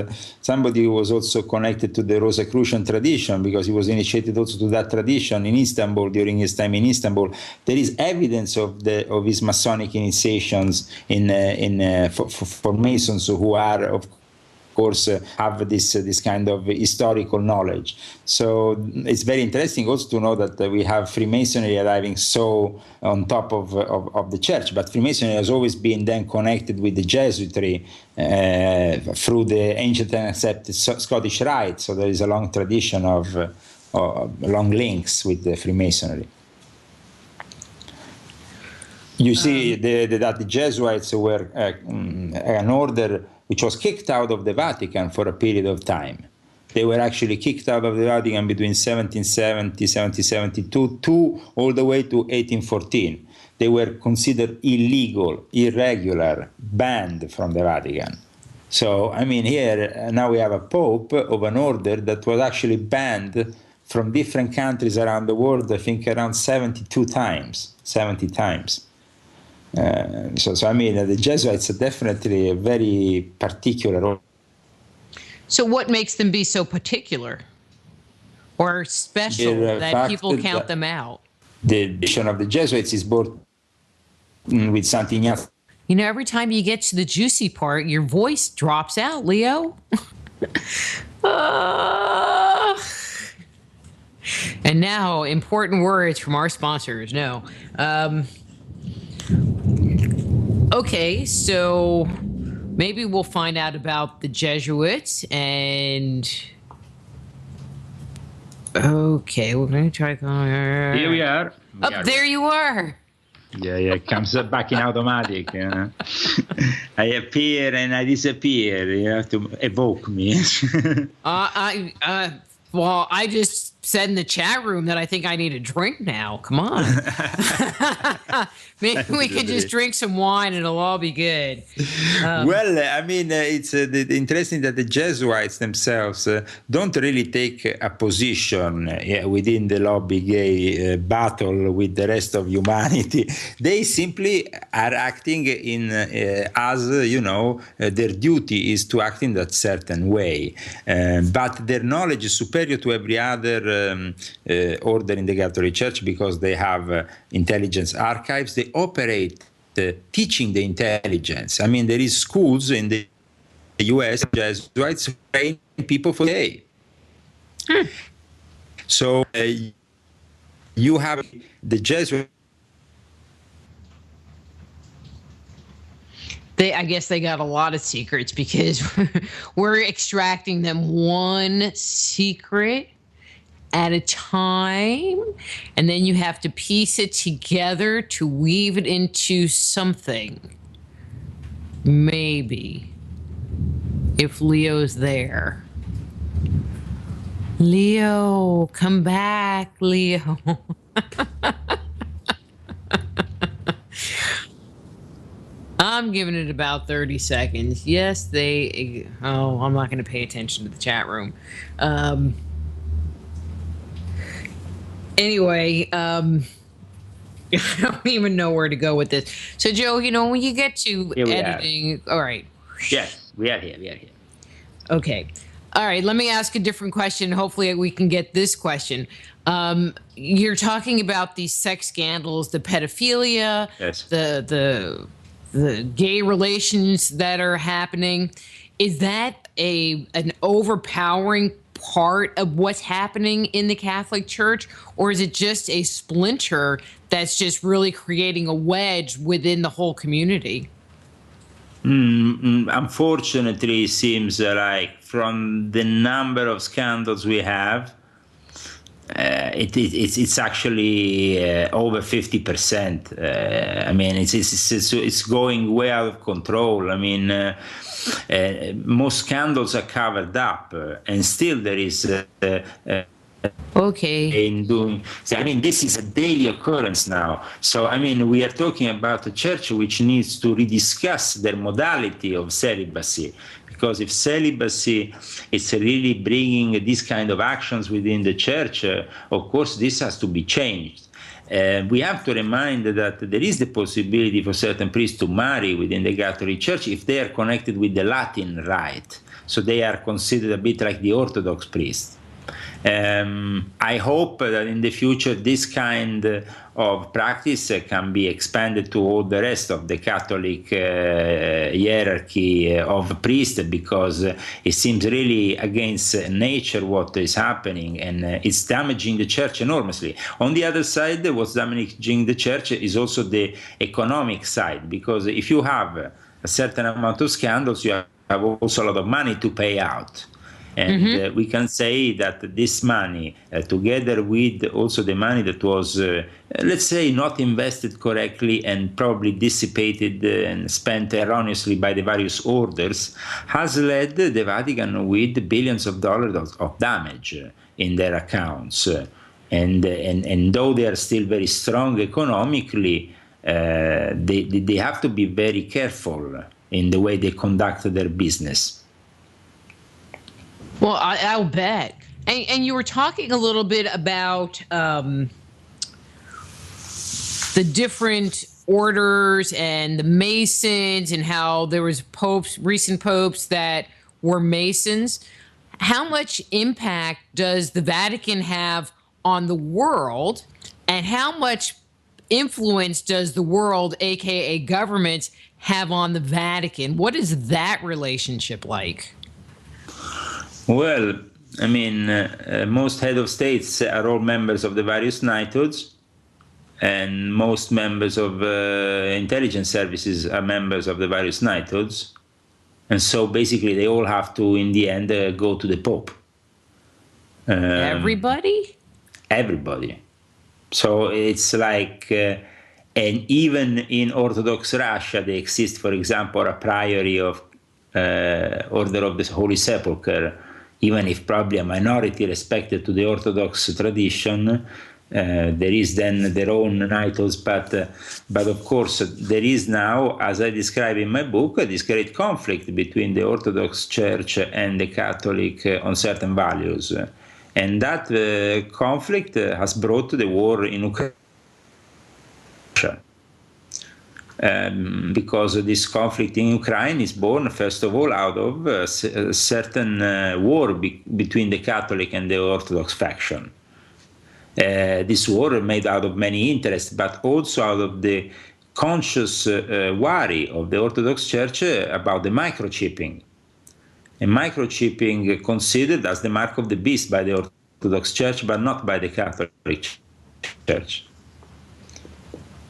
somebody who was also connected to the Rosicrucian tradition, because he was initiated also to that tradition in Istanbul during his time in Istanbul. There is evidence of his Masonic initiations for Masons who are, of course, have this kind of historical knowledge. So it's very interesting also to know that we have Freemasonry arriving so on top of the church. But Freemasonry has always been then connected with the Jesuitry through the ancient and accepted Scottish Rite. So there is a long tradition of long links with the Freemasonry. You see that the Jesuits were an order which was kicked out of the Vatican for a period of time. They were actually kicked out of the Vatican between 1770, 1772, all the way to 1814. They were considered illegal, irregular, banned from the Vatican. So, I mean, here, now we have a pope of an order that was actually banned from different countries around the world, I think around 70 times. So I mean, the Jesuits are definitely a very particular. So what makes them be so particular or special that people count them out? The tradition of the Jesuits is born with Saint Ignatius. You know, every time you get to the juicy part, your voice drops out, Leo. And now, important words from our sponsors. No. Okay, so maybe we'll find out about the Jesuits and... Okay, we're going to try... Here we are. There you are. Yeah, it comes back in automatic. You know? I appear and I disappear. You have to evoke me. Well, I just said in the chat room that I think I need a drink now. Come on. Maybe we could just drink some wine and it'll all be good. Well, I mean, it's interesting that the Jesuits themselves don't really take a position within the lobby gay battle with the rest of humanity. They simply are acting as, their duty is to act in that certain way. But their knowledge is superior to every other order in the Catholic Church because they have intelligence archives. They operate teaching the intelligence. I mean, there is schools in the US, Jesuits train people for the day. So you have the Jesuits. I guess they got a lot of secrets because we're extracting them one secret at a time, and then you have to piece it together to weave it into something. Maybe. If Leo's there. Leo, come back, Leo. I'm giving it about 30 seconds. Yes, I'm not going to pay attention to the chat room. Anyway, I don't even know where to go with this. So, Joe, when you get to editing, all right. Yes, we are here. Okay. All right, let me ask a different question. Hopefully we can get this question. You're talking about these sex scandals, the pedophilia, yes. the gay relations that are happening. Is that an overpowering part of what's happening in the Catholic Church, or is it just a splinter that's just really creating a wedge within the whole community? Unfortunately, it seems like from the number of scandals we have, it's actually over 50%. I mean, it's going way out of control. I mean, most scandals are covered up, and still there is. Okay. In doing, so, I mean, this is a daily occurrence now. So, I mean, we are talking about a church which needs to rediscuss their modality of celibacy. Because if celibacy is really bringing these kind of actions within the church, of course, this has to be changed. We have to remind that there is the possibility for certain priests to marry within the Catholic Church if they are connected with the Latin rite. So they are considered a bit like the Orthodox priest. I hope that in the future this kind of practice can be expanded to all the rest of the Catholic hierarchy of priests, because it seems really against nature what is happening, and it's damaging the church enormously. On the other side, what's damaging the church is also the economic side, because if you have a certain amount of scandals, you have also a lot of money to pay out. And we can say that this money, together with also the money that was, let's say, not invested correctly and probably dissipated and spent erroneously by the various orders, has led the Vatican with billions of dollars of damage in their accounts. And though they are still very strong economically, they have to be very careful in the way they conduct their business. Well, I'll bet. And you were talking a little bit about the different orders and the Masons, and how there was recent popes that were Masons. How much impact does the Vatican have on the world, and how much influence does the world, aka governments, have on the Vatican? What is that relationship like? Well, I mean, most head of states are all members of the various knighthoods, and most members of intelligence services are members of the various knighthoods. And so basically they all have to, in the end, go to the Pope. Everybody? Everybody. So it's like, and even in Orthodox Russia, they exist, for example, a priory of Order of the Holy Sepulchre, even if probably a minority respected to the Orthodox tradition. There is then their own knighthoods, but of course there is now, as I describe in my book, this great conflict between the Orthodox Church and the Catholic on certain values. And that conflict has brought the war in Ukraine. Because this conflict in Ukraine is born, first of all, out of a certain war between the Catholic and the Orthodox faction. This war made out of many interests, but also out of the conscious worry of the Orthodox Church about the microchipping. And microchipping considered as the mark of the beast by the Orthodox Church, but not by the Catholic Church.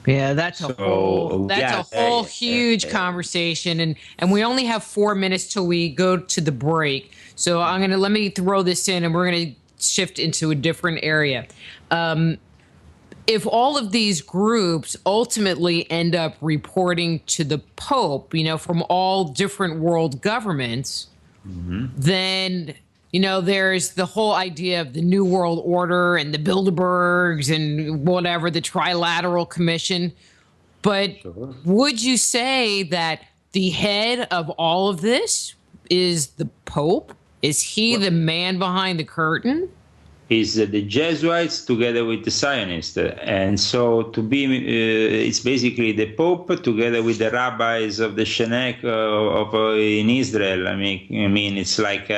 Yeah, that's a whole huge conversation, and we only have 4 minutes till we go to the break. So let me throw this in, and we're gonna shift into a different area. If all of these groups ultimately end up reporting to the Pope, from all different world governments, then there's the whole idea of the New World Order and the Bilderbergs and whatever, the Trilateral Commission. But would you say that the head of all of this is the Pope? Is he the man behind the curtain? Is the Jesuits together with the Zionists. And so it's basically the Pope together with the rabbis of the Shenek in Israel. I mean, it's like...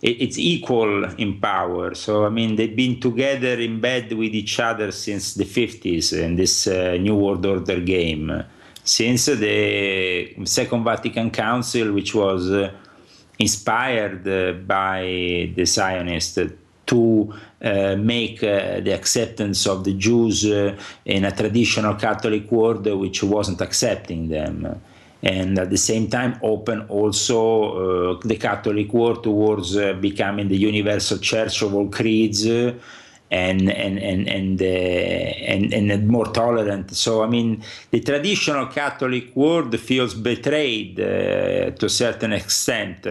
it's equal in power. So, they've been together in bed with each other since the 50s in this New World Order game. Since the Second Vatican Council, which was inspired by the Zionists to make the acceptance of the Jews in a traditional Catholic world which wasn't accepting them. and at the same time open also the Catholic world towards becoming the universal church of all creeds, and more tolerant. So, I mean, the traditional Catholic world feels betrayed to a certain extent.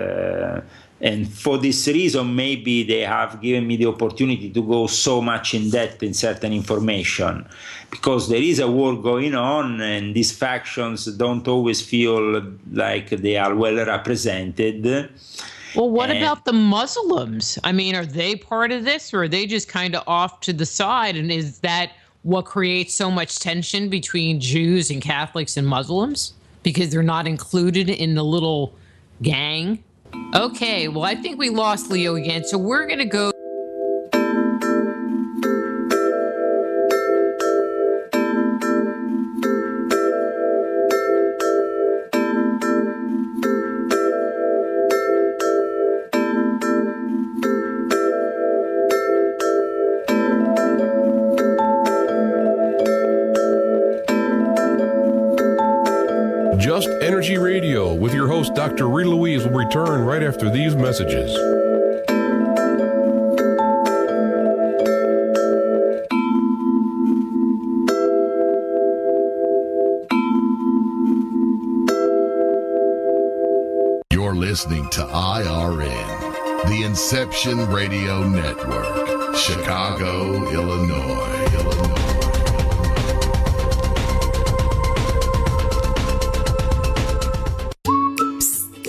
And for this reason, maybe they have given me the opportunity to go so much in depth in certain information, because there is a war going on, and these factions don't always feel like they are well represented. Well, what about the Muslims? I mean, are they part of this, or are they just kind of off to the side? And is that what creates so much tension between Jews and Catholics and Muslims? Because they're not included in the little gang? Okay, well, I think we lost Leo again, so we're going to go. Just Energy Radio with your host, Dr. Rita Louise, will return right after these messages. You're listening to IRN, the Inception Radio Network, Chicago, Illinois.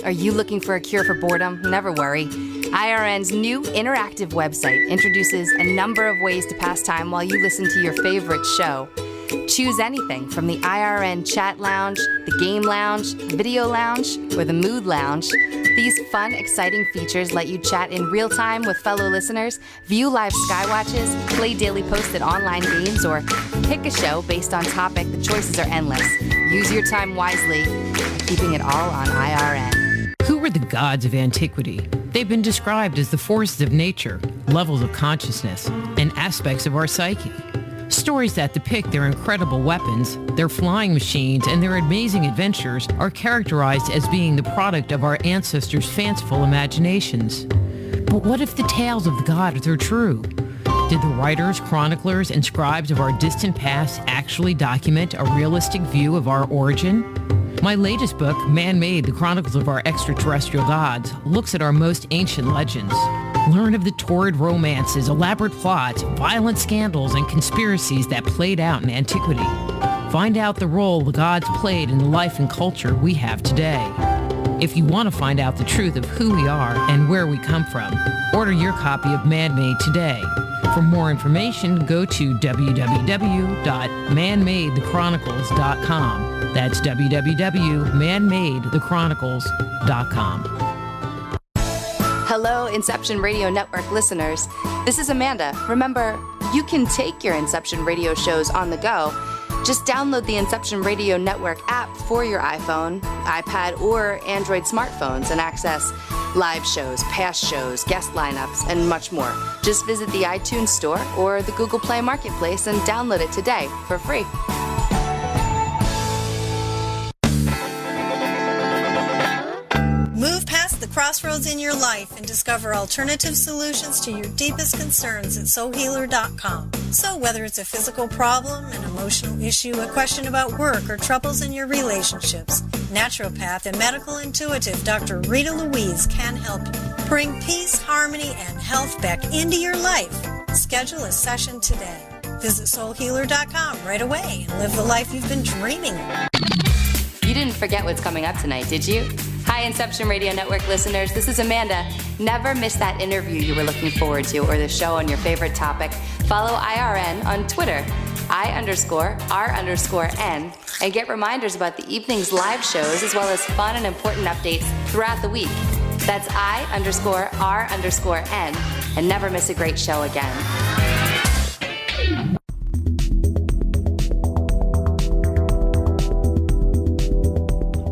Are you looking for a cure for boredom? Never worry. IRN's new interactive website introduces a number of ways to pass time while you listen to your favorite show. Choose anything from the IRN chat lounge, the game lounge, video lounge, or the mood lounge. These fun, exciting features let you chat in real time with fellow listeners, view live skywatches, play daily posted online games, or pick a show based on topic. The choices are endless. Use your time wisely, keeping it all on IRN. Who were the gods of antiquity? They've been described as the forces of nature, levels of consciousness, and aspects of our psyche. Stories that depict their incredible weapons, their flying machines, and their amazing adventures are characterized as being the product of our ancestors' fanciful imaginations. But what if the tales of the gods are true? Did the writers, chroniclers, and scribes of our distant past actually document a realistic view of our origin? My latest book, Man-Made, The Chronicles of Our Extraterrestrial Gods, looks at our most ancient legends. Learn of the torrid romances, elaborate plots, violent scandals, and conspiracies that played out in antiquity. Find out the role the gods played in the life and culture we have today. If you want to find out the truth of who we are and where we come from, order your copy of Man-Made today. For more information, go to www.manmadethechronicles.com. That's www.manmadethechronicles.com. Hello, Inception Radio Network listeners. This is Amanda. Remember, you can take your Inception Radio shows on the go. Just download the Inception Radio Network app for your iPhone, iPad, or Android smartphones and access live shows, past shows, guest lineups, and much more. Just visit the iTunes Store or the Google Play Marketplace and download it today for free. Move past the crossroads in your life and discover alternative solutions to your deepest concerns at soulhealer.com. So whether it's a physical problem, an emotional issue, a question about work, or troubles in your relationships, naturopath and medical intuitive Dr. Rita Louise can help you. Bring peace, harmony, and health back into your life. Schedule a session today. Visit soulhealer.com right away and live the life you've been dreaming of. You didn't forget what's coming up tonight, did you? Hi, Inception Radio Network listeners. This is Amanda. Never miss that interview you were looking forward to or the show on your favorite topic. Follow IRN on Twitter, I_R_N, and get reminders about the evening's live shows as well as fun and important updates throughout the week. That's I_R_N, and never miss a great show again.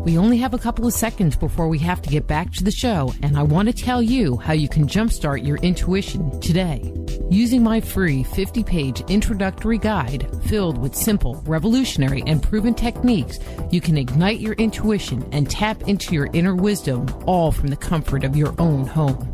We only have a couple of seconds before we have to get back to the show, and I want to tell you how you can jumpstart your intuition today. Using my free 50-page introductory guide filled with simple, revolutionary, and proven techniques, you can ignite your intuition and tap into your inner wisdom, all from the comfort of your own home.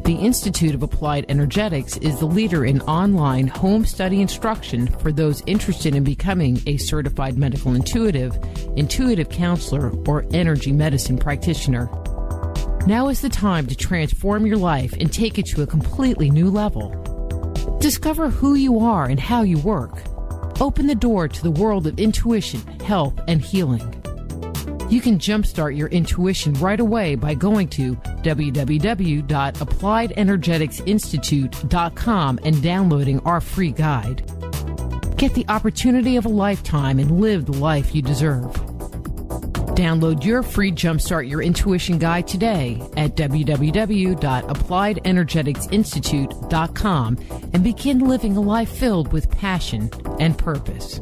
The Institute of Applied Energetics is the leader in online home study instruction for those interested in becoming a certified medical intuitive, intuitive counselor, or energy medicine practitioner. Now is the time to transform your life and take it to a completely new level. Discover who you are and how you work. Open the door to the world of intuition, health, and healing. You can jumpstart your intuition right away by going to www.appliedenergeticsinstitute.com and downloading our free guide. Get the opportunity of a lifetime and live the life you deserve. Download your free Jumpstart Your Intuition guide today at www.appliedenergeticsinstitute.com and begin living a life filled with passion and purpose.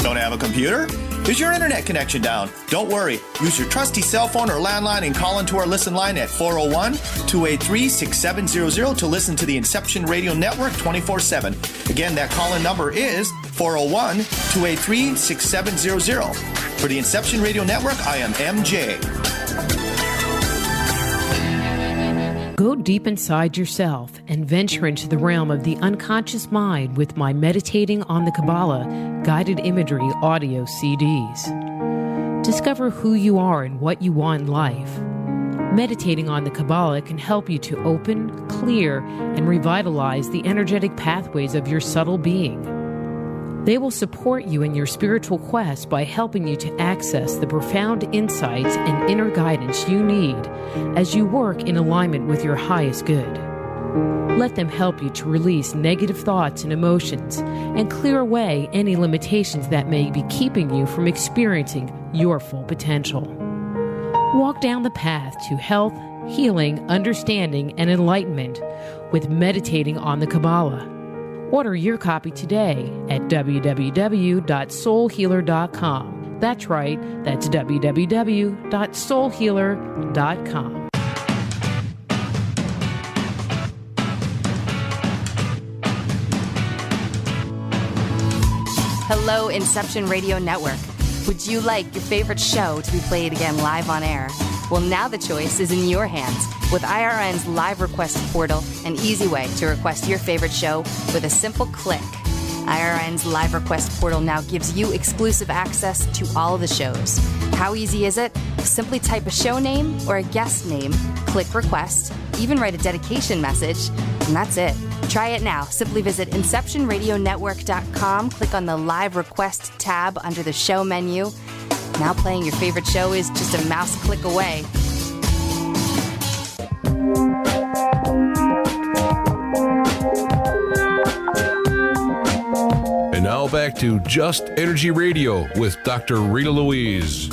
Don't have a computer? Is your internet connection down? Don't worry. Use your trusty cell phone or landline and call into our listen line at 401-283-6700 to listen to the Inception Radio Network 24/7. Again, that call-in number is 401-283-6700. For the Inception Radio Network, I am MJ. Go deep inside yourself and venture into the realm of the unconscious mind with my Meditating on the Kabbalah guided imagery audio CDs. Discover who you are and what you want in life. Meditating on the Kabbalah can help you to open, clear, and revitalize the energetic pathways of your subtle being. They will support you in your spiritual quest by helping you to access the profound insights and inner guidance you need as you work in alignment with your highest good. Let them help you to release negative thoughts and emotions and clear away any limitations that may be keeping you from experiencing your full potential. Walk down the path to health, healing, understanding, and enlightenment with Meditating on the Kabbalah. Order your copy today at www.soulhealer.com. That's right, that's www.soulhealer.com. Hello, Inception Radio Network. Would you like your favorite show to be played again live on air? Well, now the choice is in your hands with IRN's live request portal, an easy way to request your favorite show with a simple click. IRN's live request portal now gives you exclusive access to all of the shows. How easy is it? Simply type a show name or a guest name, click request, even write a dedication message, and that's it. Try it now. Simply visit InceptionRadioNetwork.com, click on the live request tab under the show menu. Now playing your favorite show is just a mouse click away. And now back to Just Energy Radio with Dr. Rita Louise.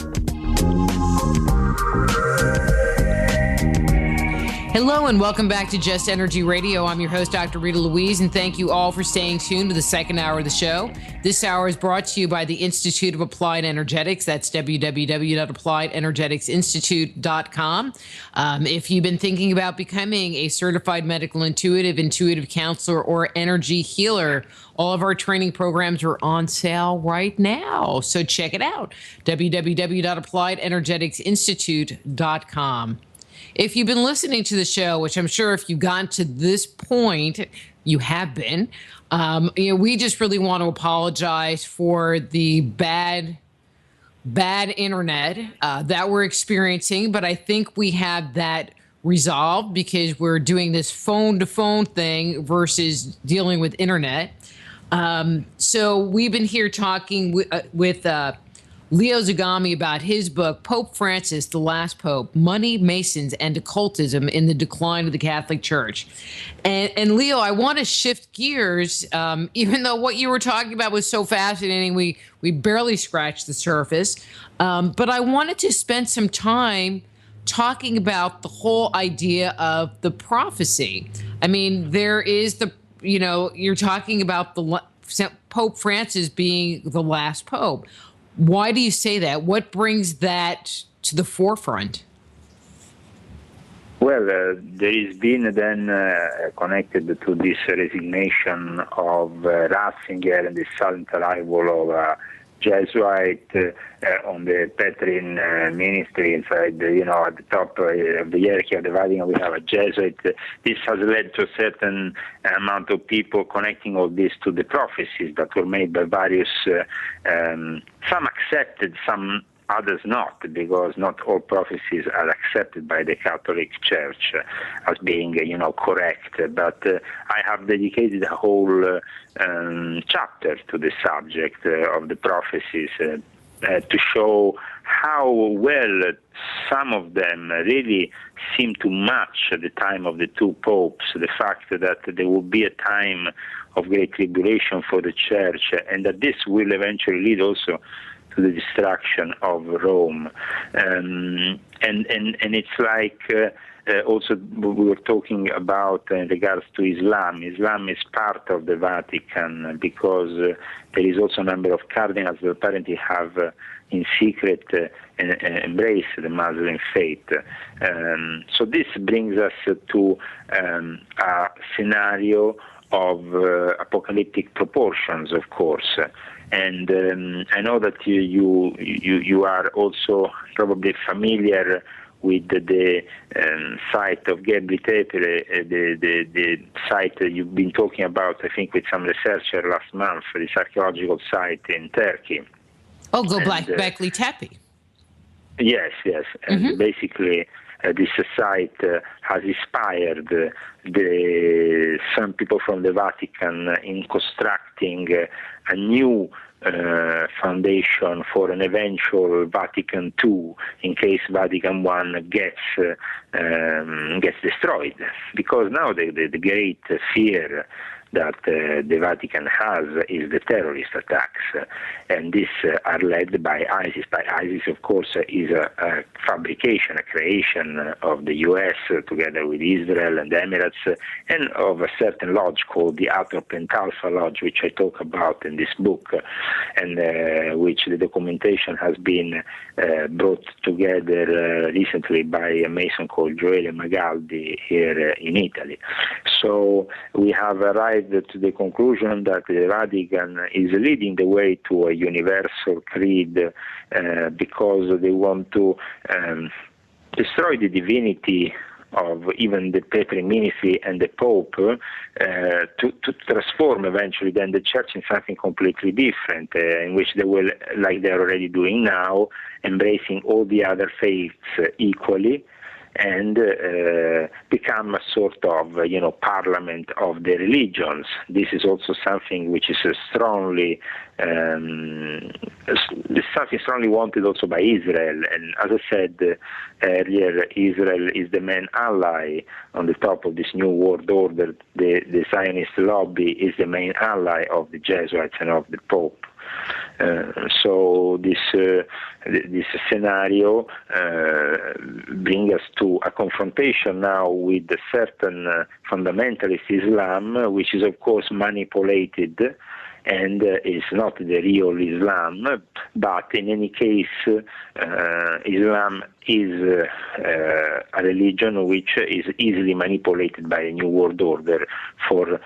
Hello and welcome back to Just Energy Radio. I'm your host, Dr. Rita Louise, and thank you all for staying tuned to the second hour of the show. This hour is brought to you by the Institute of Applied Energetics. That's www.appliedenergeticsinstitute.com. If you've been thinking about becoming a certified medical intuitive, intuitive counselor, or energy healer, all of our training programs are on sale right now. So check it out, www.appliedenergeticsinstitute.com. If you've been listening to the show, which I'm sure if you've gotten to this point, you have been, we just really want to apologize for the bad internet that we're experiencing. But I think we have that resolved because we're doing this phone-to-phone thing versus dealing with internet. So we've been here talking with Lyon Zagami about his book, Pope Francis, the Last Pope, Money, Masons, and Occultism in the Decline of the Catholic Church. And Leo, I want to shift gears, even though what you were talking about was so fascinating, we barely scratched the surface. But I wanted to spend some time talking about the whole idea of the prophecy. I mean, there is you're talking about the Pope Francis being the last pope. Why do you say that? What brings that to the forefront? Well, there has been then connected to this resignation of Ratzinger and the sudden arrival of Jesuit on the Petrine ministry inside, at the top of the hierarchy of the Vatican, we have a Jesuit. This has led to a certain amount of people connecting all this to the prophecies that were made by various, some accepted, some others not, because not all prophecies are accepted by the Catholic Church as being, correct. But I have dedicated a whole chapter to the subject of the prophecies to show how well some of them really seem to match the time of the two popes, the fact that there will be a time of great tribulation for the Church, and that this will eventually lead also to the destruction of Rome. And it's like also we were talking about in regards to Islam. Islam is part of the Vatican because there is also a number of cardinals that apparently have in secret embraced the Muslim faith. So this brings us to a scenario of apocalyptic proportions, of course. And I know that you are also probably familiar with the site of Gebli Tepe, the site that you've been talking about, I think, with some researcher last month, this archaeological site in Turkey. Oh, Gebli Tepe. Yes. And basically, this site has inspired some people from the Vatican in constructing a new foundation for an eventual Vatican II in case Vatican I gets destroyed. Because now the great fear that the Vatican has is the terrorist attacks, and these are led by ISIS. By ISIS, of course, is a fabrication, a creation of the U.S. Together with Israel and the Emirates, and of a certain lodge called the Atrop and Alpha Lodge, which I talk about in this book, and which the documentation has been brought together recently by a Mason called Gioele Magaldi here in Italy. So we have arrived to the conclusion that the Vatican is leading the way to a universal creed because they want to destroy the divinity of even the Petrine ministry and the Pope to transform eventually then the Church in something completely different, in which they will, like they're already doing now, embracing all the other faiths equally, and become a sort of, parliament of the religions. This is also something which is strongly wanted also by Israel. And as I said earlier, Israel is the main ally on the top of this new world order. The Zionist lobby is the main ally of the Jesuits and of the Pope. So this scenario brings us to a confrontation now with a certain fundamentalist Islam, which is of course manipulated and is not the real Islam, but in any case, Islam is a religion which is easily manipulated by a new world order for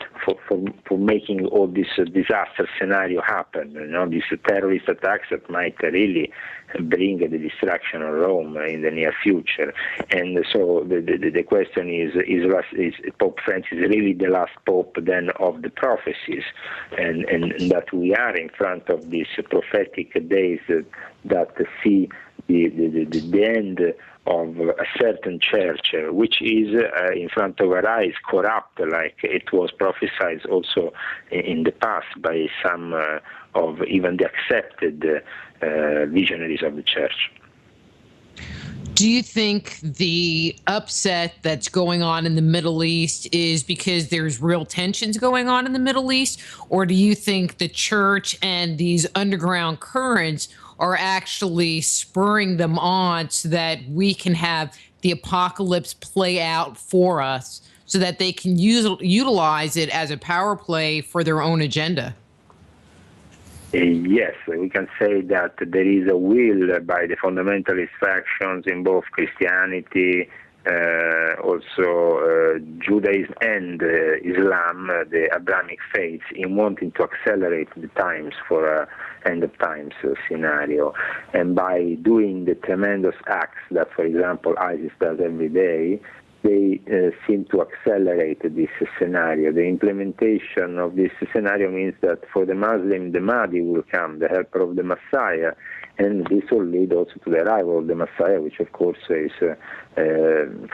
making all this disaster scenario happen. These terrorist attacks that might really bring the destruction of Rome in the near future. And so the question is Pope Francis really the last pope then of the prophecies, and that we are in front of these prophetic days that see the end of a certain church, which is in front of our eyes corrupt, like it was prophesied also in the past by some of even the accepted visionaries of the church. Do you think the upset that's going on in the Middle East is because there's real tensions going on in the Middle East, or do you think the church and these underground currents are actually spurring them on so that we can have the apocalypse play out for us so that they can utilize it as a power play for their own agenda? Yes, we can say that there is a will by the fundamentalist factions in both Christianity, also Judaism and Islam, the Abrahamic faiths, in wanting to accelerate the times for a end of times scenario. And by doing the tremendous acts that, for example, ISIS does every day, they seem to accelerate this scenario. The implementation of this scenario means that for the Muslim, the Mahdi will come, the helper of the Messiah, and this will lead also to the arrival of the Messiah, which of course is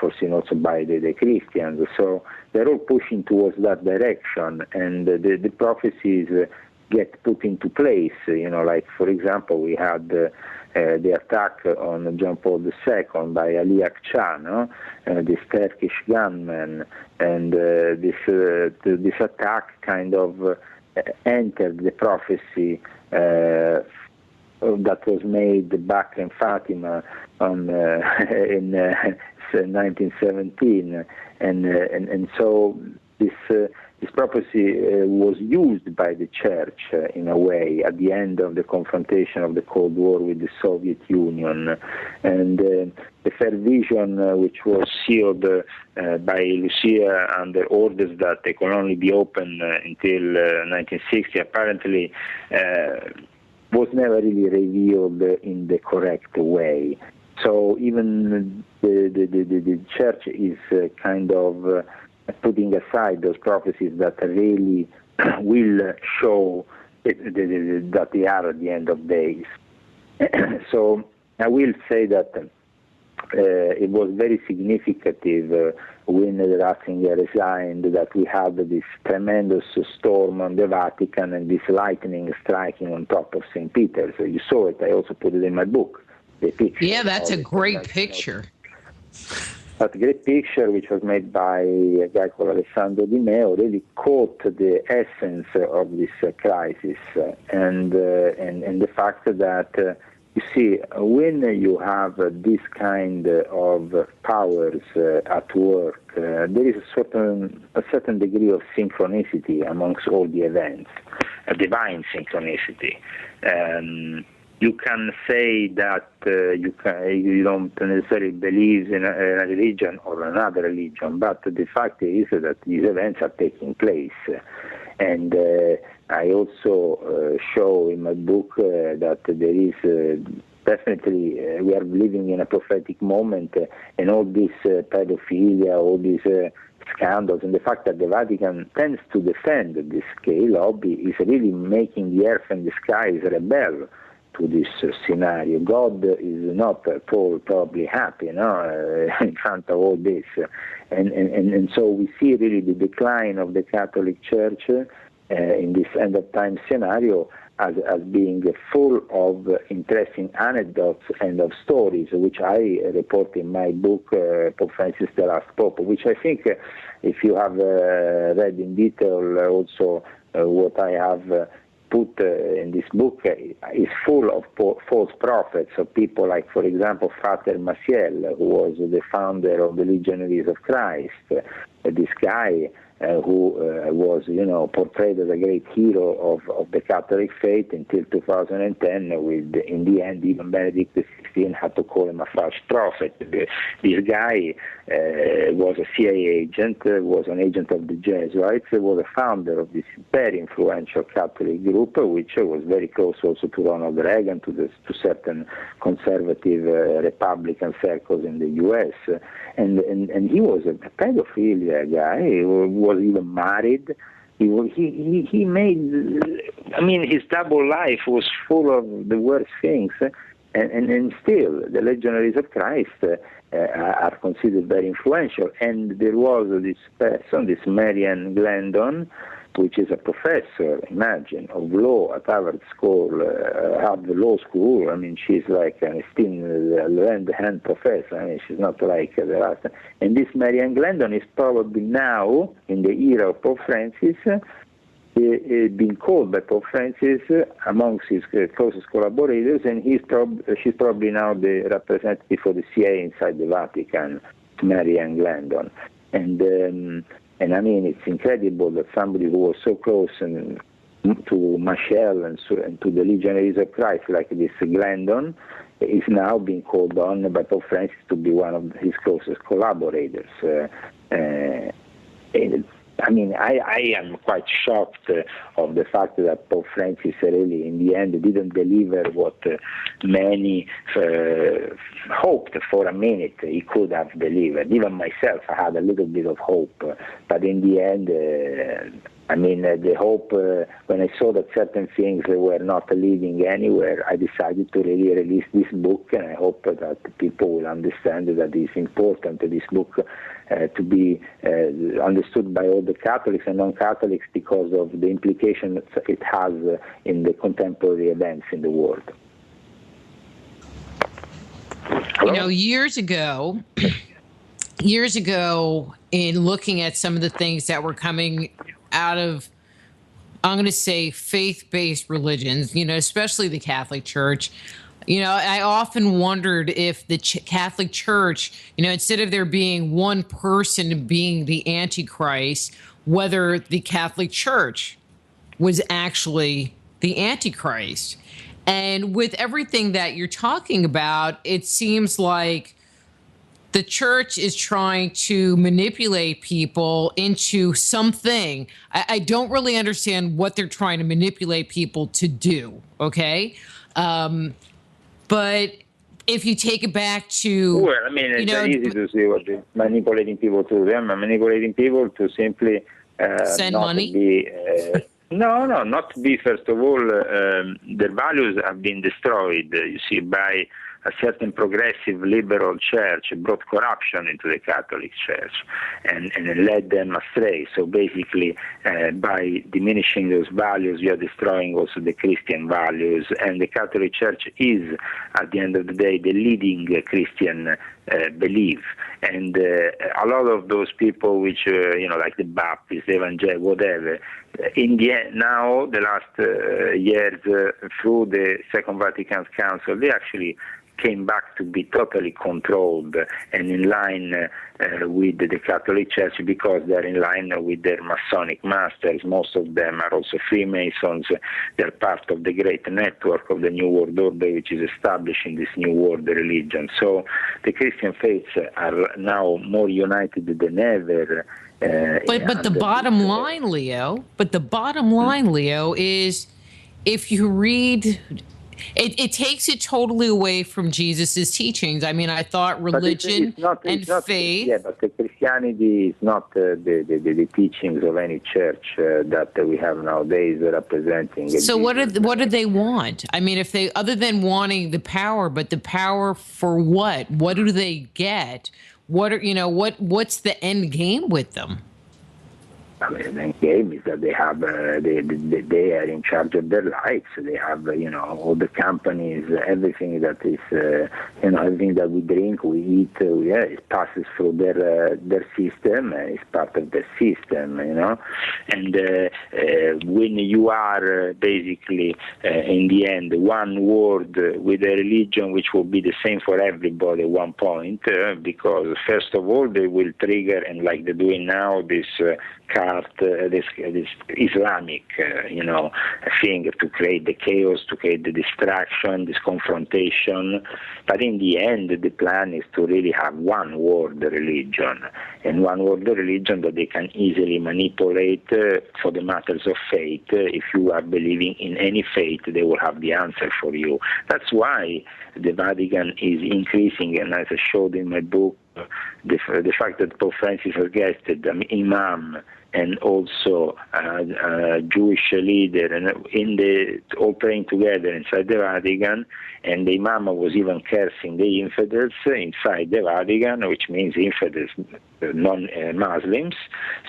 foreseen also by the Christians. So they're all pushing towards that direction, and the prophecies get put into place. Like for example, we had the attack on John Paul II by Ali Akçaa, this Turkish gunman, and this attack kind of entered the prophecy that was made back in Fatima in 1917, and so this prophecy was used by the Church in a way at the end of the confrontation of the Cold War with the Soviet Union, and the third vision, which was sealed by Lucia under orders that they could only be open until 1960, apparently was never really revealed in the correct way. So even the Church is kind of putting aside those prophecies that really will show that they are at the end of days. So I will say that it was very significant when Ratzinger resigned that we had this tremendous storm on the Vatican and this lightning striking on top of St. Peter. So you saw it. I also put it in my book. The picture. Yeah, that's a great picture. That great picture, which was made by a guy called Alessandro Di Meo, really caught the essence of this crisis and the fact that you see, when you have this kind of powers at work, there is a certain degree of synchronicity amongst all the events, a divine synchronicity. You can say that you don't necessarily believe in a religion or another religion, but the fact is that these events are taking place. And I also show in my book that there is definitely, we are living in a prophetic moment, and all this pedophilia, all these scandals, and the fact that the Vatican tends to defend this gay lobby is really making the earth and the skies rebel to this scenario. God is not at all probably happy, in front of all this, and so we see really the decline of the Catholic Church in this end of time scenario as being full of interesting anecdotes and of stories, which I report in my book, Pope Francis the Last Pope, which I think, if you have read in detail also what I have put in this book, is full of false prophets, of people like, for example, Frater Maciel, who was the founder of the Legionaries of Christ. This guy who was, portrayed as a great hero of the Catholic faith until 2010, with, in the end, even Benedict XVI had to call him a false prophet. This guy was a CIA agent, was an agent of the Jesuits, was a founder of this very influential Catholic group, which was very close also to Ronald Reagan, to certain conservative Republican circles in the U.S., and he was a pedophilia guy. He was even married. He made, his double life was full of the worst things, and still the Legionaries of Christ are considered very influential. And there was this person, this Marian Glendon, which is a professor, imagine, of law at Harvard Law School. She's like an esteemed hand professor. She's not like the rest. And this Marian Glendon is probably now, in the era of Pope Francis, being called by Pope Francis amongst his closest collaborators, and she's probably now the representative for the CIA inside the Vatican, Marian Glendon. And it's incredible that somebody who was so close and Michelle and to the Legionaries of Christ, like this Glendon, is now being called on by Pope Francis to be one of his closest collaborators. I mean, I am quite shocked of the fact that Pope Francis really, in the end, didn't deliver what many hoped for a minute he could have delivered. Even myself, I had a little bit of hope, but in the end, the hope, when I saw that certain things were not leading anywhere, I decided to really release this book, and I hope that people will understand that it's important, this book, to be understood by all the Catholics and non-Catholics because of the implications it has in the contemporary events in the world. Hello? You know, years ago, in looking at some of the things that were coming out of, I'm going to say, faith-based religions, you know, especially the Catholic Church, you know, I often wondered if the Catholic Church, you know, instead of there being one person being the Antichrist, whether the Catholic Church was actually the Antichrist. And with everything that you're talking about, it seems like the church is trying to manipulate people into something. I don't really understand what they're trying to manipulate people to do, okay? But if you take it back to... Well, I mean, it's easy to see what they're manipulating people to. Them manipulating people to simply send not money? Be... No, not to be, first of all, their values have been destroyed, you see, by a certain progressive liberal church brought corruption into the Catholic Church and led them astray. So basically, by diminishing those values, you are destroying also the Christian values. And the Catholic Church is, at the end of the day, the leading Christian belief. And a lot of those people which, like the Baptists, Evangelical, whatever, in the end, now, the last years, through the Second Vatican Council, they actually came back to be totally controlled and in line with the Catholic Church because they're in line with their Masonic masters. Most of them are also Freemasons. They're part of the great network of the New World Order, which is establishing this New World religion. So the Christian faiths are now more united than ever. But the bottom line, Leo, is if you read... It takes it totally away from Jesus's teachings. I mean, I thought religion and faith. Yeah, but the Christianity is not the teachings of any church that we have nowadays representing. So what do they want? I mean, if they, other than wanting the power, but the power for what? What do they get? What are what's the end game with them? I mean, the end game is that they have they are in charge of their lives. They have all the companies, everything that is everything that we drink, we eat, it passes through their system. It's part of their system, And when you are basically in the end one world with a religion which will be the same for everybody at one point, because first of all they will trigger, and like they're doing now, this this Islamic, thing to create the chaos, to create the distraction, this confrontation. But in the end, the plan is to really have one world religion, and one world religion that they can easily manipulate for the matters of faith. If you are believing in any faith, they will have the answer for you. That's why the Vatican is increasing, and as I showed in my book, the fact that Pope Francis has guested an imam and also a Jewish leader, and all praying together inside the Vatican, and the imam was even cursing the infidels inside the Vatican, which means infidels, non-Muslims.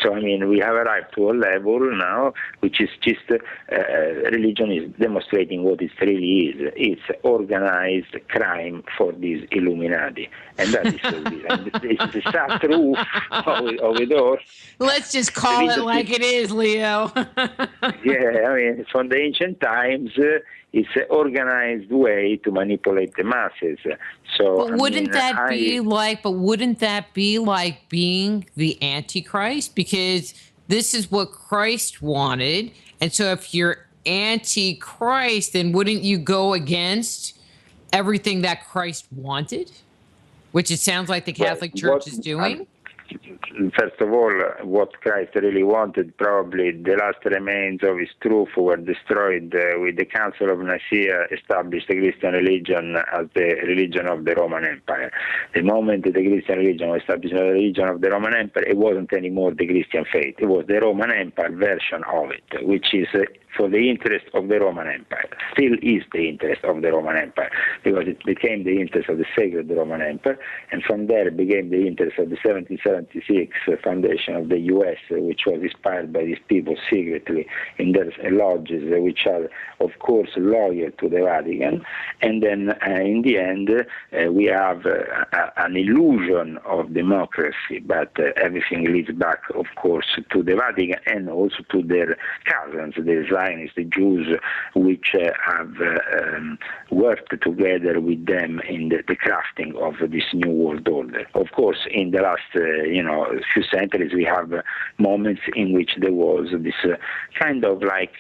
So, I mean, we have arrived to a level now which is just religion is demonstrating what it really is. It's organized crime for these Illuminati. And that is the sad truth of it all. Let's just call it like it is, Leo. Yeah, I mean, from the ancient times, it's an organized way to manipulate the masses. So, but wouldn't that be like being the Antichrist? Because this is what Christ wanted, And so if you're anti-Christ, then wouldn't you go against everything that Christ wanted? Which it sounds like the Catholic Church is doing. First of all, what Christ really wanted, probably the last remains of his truth were destroyed with the Council of Nicaea established the Christian religion as the religion of the Roman Empire. The moment the Christian religion was established as the religion of the Roman Empire, it wasn't anymore the Christian faith. It was the Roman Empire version of it, which is for the interest of the Roman Empire. Still is the interest of the Roman Empire, because it became the interest of the sacred Roman Empire, and from there it became the interest of the 1776 foundation of the U.S., which was inspired by these people secretly in their lodges, which are, of course, loyal to the Vatican. And then in the end, we have an illusion of democracy, but everything leads back, of course, to the Vatican and also to their cousins, the Zionists, the Jews, which have worked together with them in the crafting of this new world order. Of course, in the last few centuries, we have moments in which there was this kind of like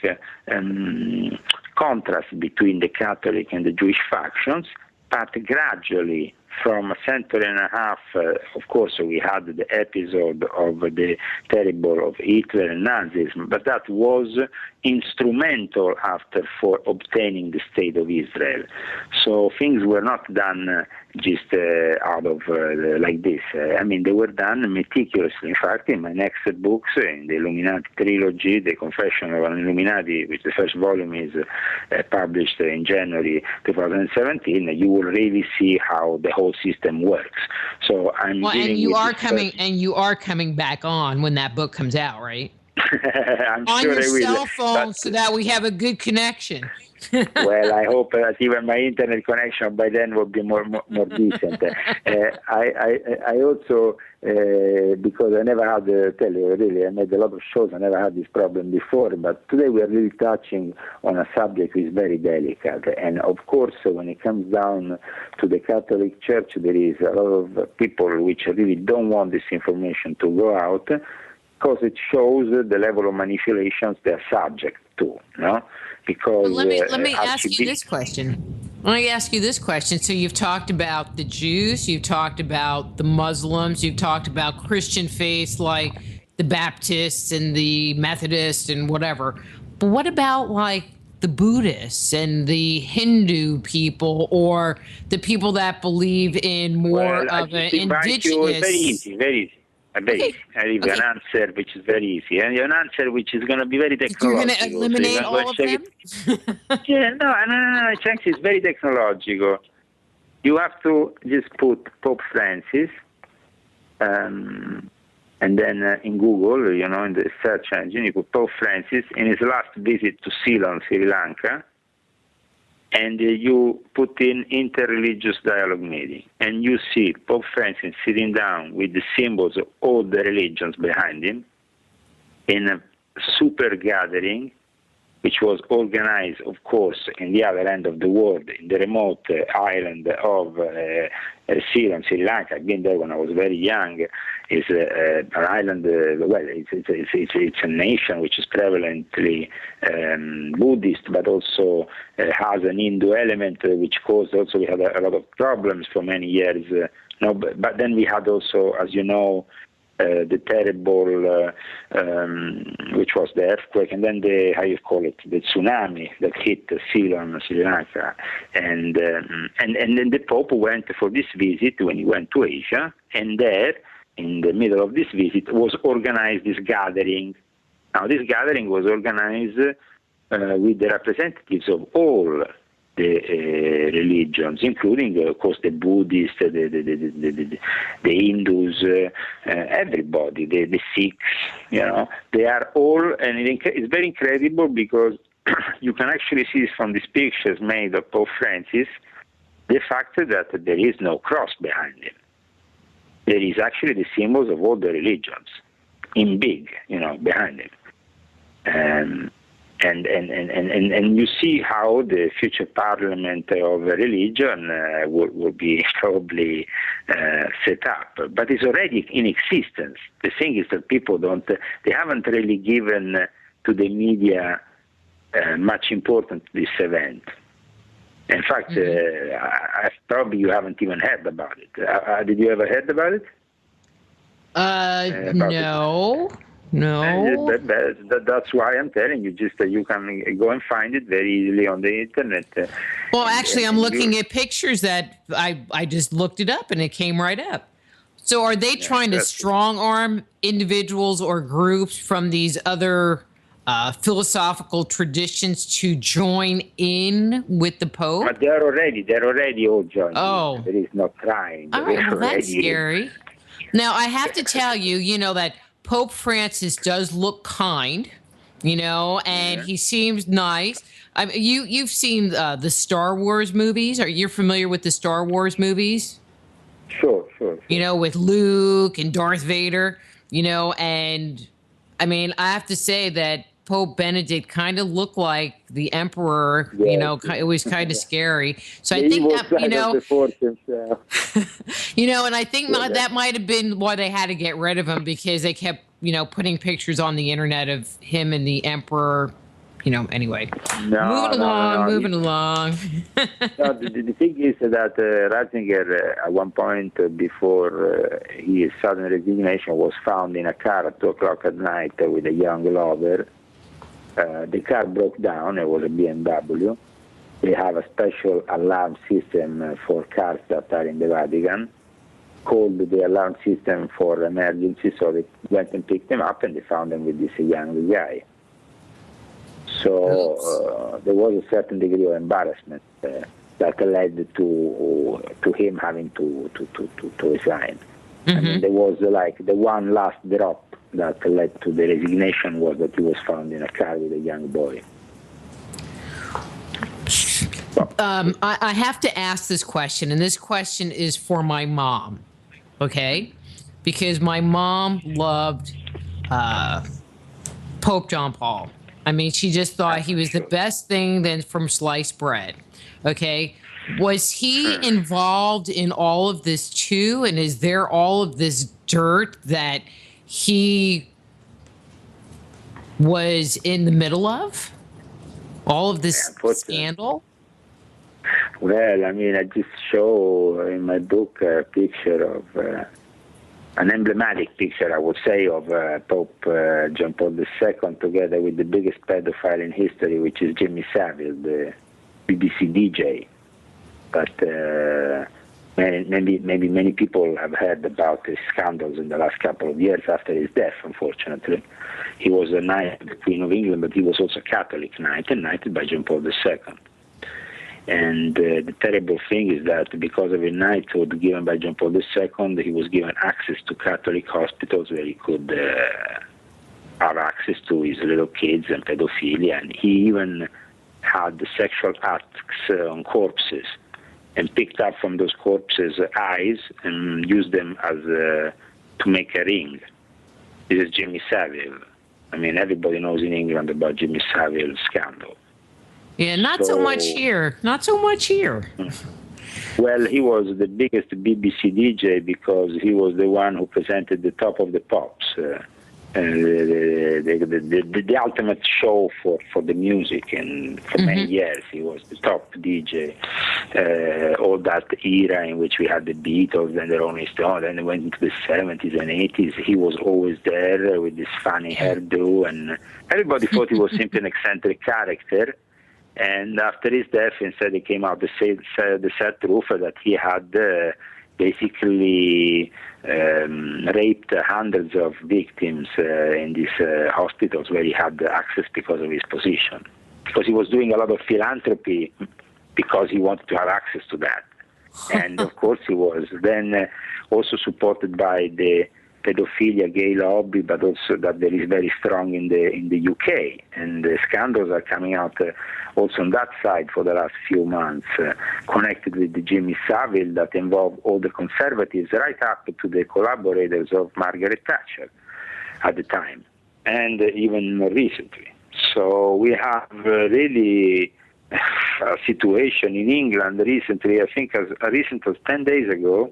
contrast between the Catholic and the Jewish factions, but gradually, from a century and a half, of course, we had the episode of the terrible of Hitler and Nazism, but that was instrumental after for obtaining the state of Israel. So things were not done just out of like this. I mean, they were done meticulously. In fact, in my next books, in the Illuminati trilogy, The Confession of an Illuminati, which the first volume is published in January 2017, you will really see how the whole system works. So I'm you are coming back on when that book comes out, right? I'm on sure your I will. cell phone, so that we have a good connection. Well, I hope that even my internet connection by then will be more decent. I also, because I never had, tell you really, I made a lot of shows, I never had this problem before, but today we are really touching on a subject which is very delicate. And of course, when it comes down to the Catholic Church, there is a lot of people which really don't want this information to go out, because it shows the level of manipulations they are subject to, no? Because let me ask you this question. Let me ask you this question. So you've talked about the Jews, you've talked about the Muslims, you've talked about Christian faiths like the Baptists and the Methodists and whatever. But what about like the Buddhists and the Hindu people, or the people that believe in more of an indigenous? Very easy. I give you an answer which is very easy, and an answer which is going to be very technological. You're going to eliminate all of them? Yeah, no. Thanks. It's very technological. You have to just put Pope Francis, and then in Google, in the search engine, you put Pope Francis in his last visit to Ceylon, Sri Lanka, and you put in interreligious dialogue meeting, and you see Pope Francis sitting down with the symbols of all the religions behind him in a super gathering, which was organized, of course, in the other end of the world, in the remote island of Ceylon, Sri Lanka. I've been there when I was very young. It's an island, it's a nation which is prevalently Buddhist, but also has an Hindu element, which caused also, we had a lot of problems for many years. But then we had also, as you know, the terrible, which was the earthquake, and then the tsunami that hit Ceylon, Sri Lanka, and then the Pope went for this visit when he went to Asia, and there, in the middle of this visit, was organized this gathering. Now, this gathering was organized with the representatives of all the religions, including, of course, the Buddhists, the Hindus, everybody, the Sikhs, they are all, and it's very incredible because you can actually see from these pictures made of Pope Francis the fact that there is no cross behind him. There is actually the symbols of all the religions in big, behind him. And you see how the future parliament of religion will be probably set up, but it's already in existence. The thing is that people they haven't really given to the media much important to this event. In fact, probably you haven't even heard about it. Did you ever heard about it? No. That's why I'm telling you. Just you can go and find it very easily on the internet. Well, actually, I'm looking at pictures that I just looked it up and it came right up. So are they trying to strong-arm individuals or groups from these other philosophical traditions to join in with the Pope? But they're already all joined. Oh. There is no trying. All right, well, that's scary. Now, I have to tell you, that Pope Francis does look kind, and he seems nice. I mean, you've seen the Star Wars movies. Are you familiar with the Star Wars movies? Sure. With Luke and Darth Vader, and I mean, I have to say that Pope Benedict kind of looked like the Emperor, it was kind of scary. So I think that, and I think that might have been why they had to get rid of him, because they kept, putting pictures on the internet of him and the Emperor, anyway. Moving along. No, the thing is that Ratzinger, at one point before his sudden resignation, was found in a car at 2 o'clock at night with a young lover. The car broke down. It was a BMW. They have a special alarm system for cars that are in the Vatican, called the alarm system for emergency, so they went and picked them up, and they found them with this young guy. So there was a certain degree of embarrassment that led to him having to resign. I mean, there was like the one last drop that led to the resignation was that he was found in a car with a young boy. I have to ask this question, and this question is for my mom, okay? Because my mom loved Pope John Paul. I mean, she just thought he was the best thing then from sliced bread, okay? Was he involved in all of this too? And is there all of this dirt that he was in the middle of? All of this scandal? Well, I mean, I just show in my book a picture of an emblematic picture, I would say, of Pope John Paul II together with the biggest pedophile in history, which is Jimmy Savile, the BBC DJ. But maybe many people have heard about his scandals in the last couple of years after his death, unfortunately. He was a knight of the Queen of England, but he was also a Catholic knight, and knighted by John Paul II. And the terrible thing is that because of a knighthood given by John Paul II, he was given access to Catholic hospitals where he could have access to his little kids and pedophilia, and he even had the sexual acts on corpses, and picked up from those corpses eyes and used them as to make a ring. This is Jimmy Savile. I mean, everybody knows in England about Jimmy Savile's scandal. Yeah, not so much here. Not so much here. Well, he was the biggest BBC DJ because he was the one who presented the Top of the Pops, the ultimate show for the music, and for many years he was the top DJ. All that era in which we had the Beatles and the Rolling Stones, then they went into the 70s and 80s. He was always there with this funny hairdo, and everybody thought he was simply an eccentric character. And after his death, instead, it came out the sad truth that he had basically raped hundreds of victims in these hospitals where he had access because of his position. Because he was doing a lot of philanthropy because he wanted to have access to that. And, of course, he was then also supported by the pedophilia gay lobby, but also that there is very strong in the UK. And the scandals are coming out also on that side for the last few months, connected with the Jimmy Savile that involved all the conservatives right up to the collaborators of Margaret Thatcher at the time, and even more recently. So we have really a situation in England recently, I think as recent as 10 days ago,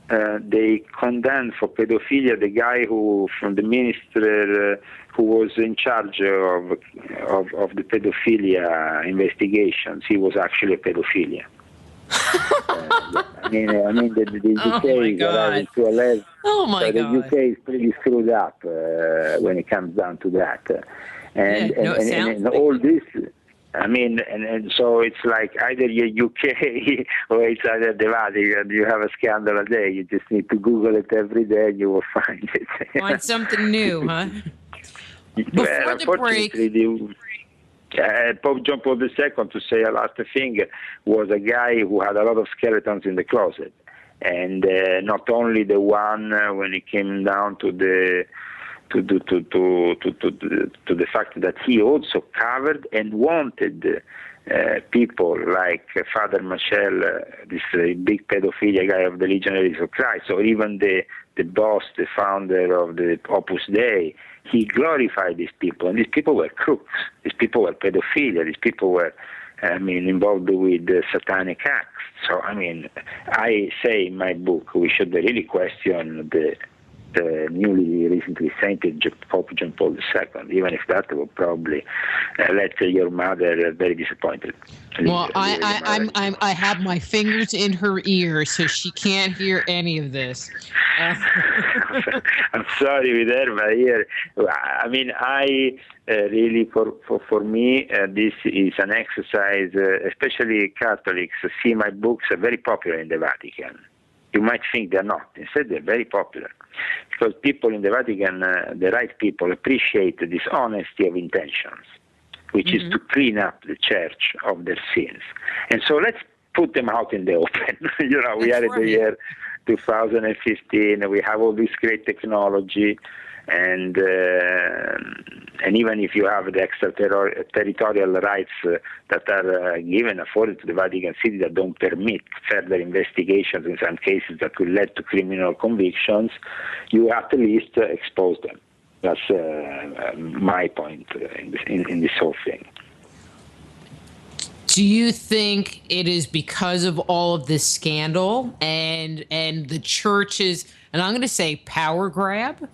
they condemned for pedophilia the guy from the minister who was in charge of the pedophilia investigations. He was actually a pedophilia. I mean, the UK is arriving to a level. Oh my God! The UK is pretty screwed up when it comes down to that, and all this. I mean, and so it's like either you're UK or it's either the Vatican. You have a scandal a day. You just need to Google it every day, and you will find it. Find something new, huh? Before the break. Pope John Paul II, to say a last thing, was a guy who had a lot of skeletons in the closet, and not only the one when it came down to the fact that he also covered and wanted people like Father Machel, this big pedophilia guy of the Legionaries of Christ, or even the boss, the founder of the Opus Dei. He glorified these people, and these people were crooks. These people were pedophilia. These people were, involved with satanic acts. So, I say in my book, we should really question the recently sainted Pope John Paul II, even if that will probably let your mother very disappointed. Well, I have my fingers in her ears, so she can't hear any of this. I'm sorry with her, but here, I really, for me, this is an exercise, especially Catholics see my books are very popular in the Vatican. You might think they're not. Instead, they're very popular. Because people in the Vatican, the right people, appreciate this honesty of intentions, which is to clean up the church of their sins. And so let's put them out in the open. We are in the year 2015. We have all this great technology. And even if you have the extraterritorial rights that are afforded to the Vatican City that don't permit further investigations in some cases that will lead to criminal convictions, you at least expose them. That's my point in this whole thing. Do you think it is because of all of this scandal and the church's, and I'm going to say power grab,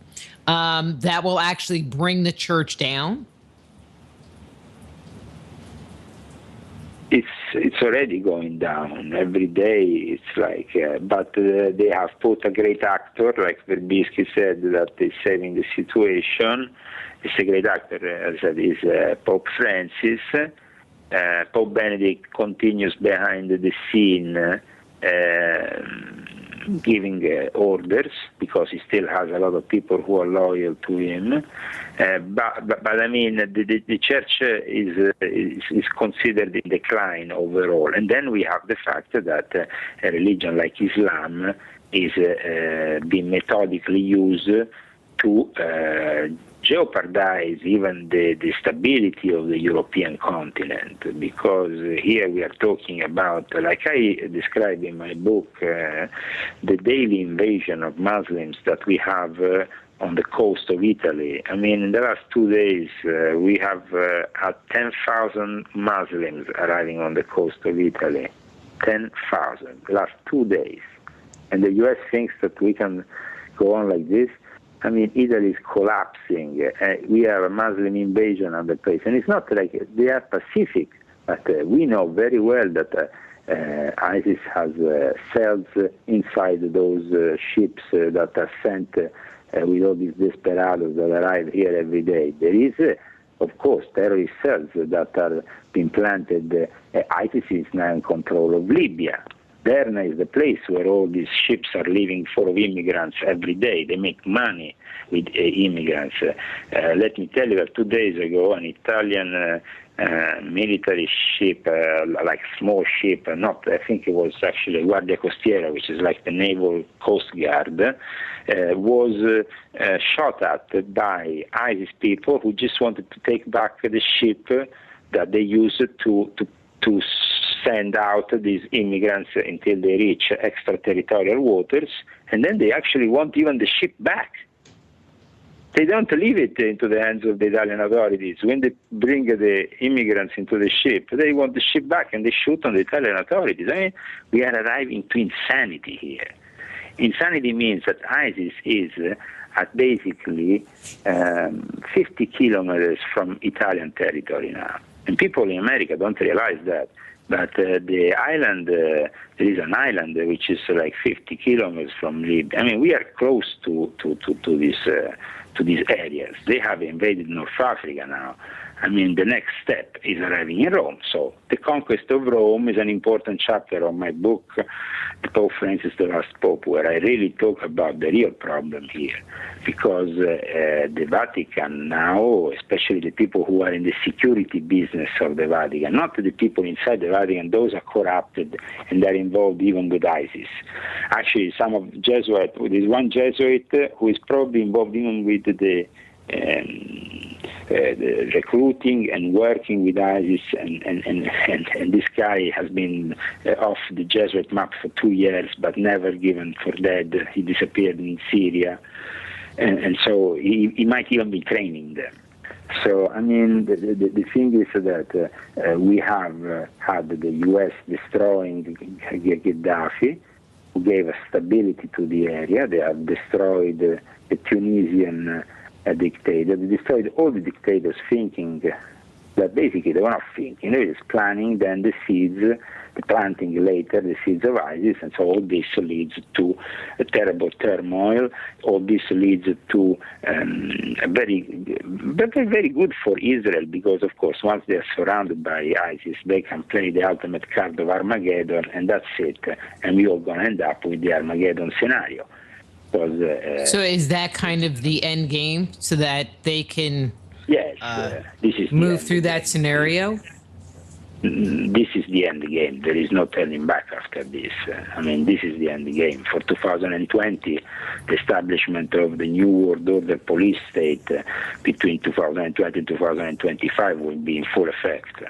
that will actually bring the church down? It's already going down every day. It's like, but they have put a great actor, like Verbisky said, that is saving the situation. It's a great actor, as I said, is Pope Francis. Pope Benedict continues behind the scene, giving orders, because he still has a lot of people who are loyal to him. But the church is considered in decline overall. And then we have the fact that a religion like Islam is being methodically used to jeopardize even the stability of the European continent, because here we are talking about, like I describe in my book, the daily invasion of Muslims that we have on the coast of Italy. In the last 2 days, we have had 10,000 Muslims arriving on the coast of Italy. 10,000, last 2 days. And the U.S. thinks that we can go on like this. Italy is collapsing. We have a Muslim invasion on the place. And it's not like they are Pacific, but we know very well that ISIS has cells inside those ships that are sent with all these desperados that arrive here every day. There is, of course, terrorist cells that are being planted. ISIS is now in control of Libya. Derna is the place where all these ships are leaving full of immigrants every day. They make money with immigrants. Let me tell you that 2 days ago, an Italian military ship, like small ship, I think it was actually Guardia Costiera, which is like the naval coast guard, was shot at by ISIS people who just wanted to take back the ship that they used to send out these immigrants until they reach extraterritorial waters, and then they actually want even the ship back. They don't leave it into the hands of the Italian authorities. When they bring the immigrants into the ship, they want the ship back, and they shoot on the Italian authorities. We are arriving to insanity here. Insanity means that ISIS is at basically 50 kilometers from Italian territory now. And people in America don't realize that. But the island, there is an island which is like 50 kilometers from Libya. I mean, we are close to these areas. They have invaded North Africa now. I mean, the next step is arriving in Rome. So the conquest of Rome is an important chapter of my book, Pope Francis, the Last Pope, where I really talk about the real problem here. Because the Vatican now, especially the people who are in the security business of the Vatican, not the people inside the Vatican, those are corrupted and they're involved even with ISIS. Actually, some of Jesuits, there's one Jesuit who is probably involved even with the recruiting and working with ISIS, and this guy has been off the Jesuit map for 2 years, but never given for dead. He disappeared in Syria, and so he might even be training them. So, I mean, the thing is that we have had the U.S. destroying Gaddafi, who gave us stability to the area. They have destroyed the Tunisian dictator. They destroyed all the dictators thinking that basically they were not thinking, they were just planning then the seeds, the planting later the seeds of ISIS, and so all this leads to a terrible turmoil. All this leads to very good for Israel, because of course once they are surrounded by ISIS, they can play the ultimate card of Armageddon, and that's it. And we all going to end up with the Armageddon scenario. So is that kind of the end game, so that they can this is move through that scenario? This is the end game. There is no turning back after this. I mean, this is the end game. For 2020, the establishment of the New World Order police state between 2020 and 2025 will be in full effect.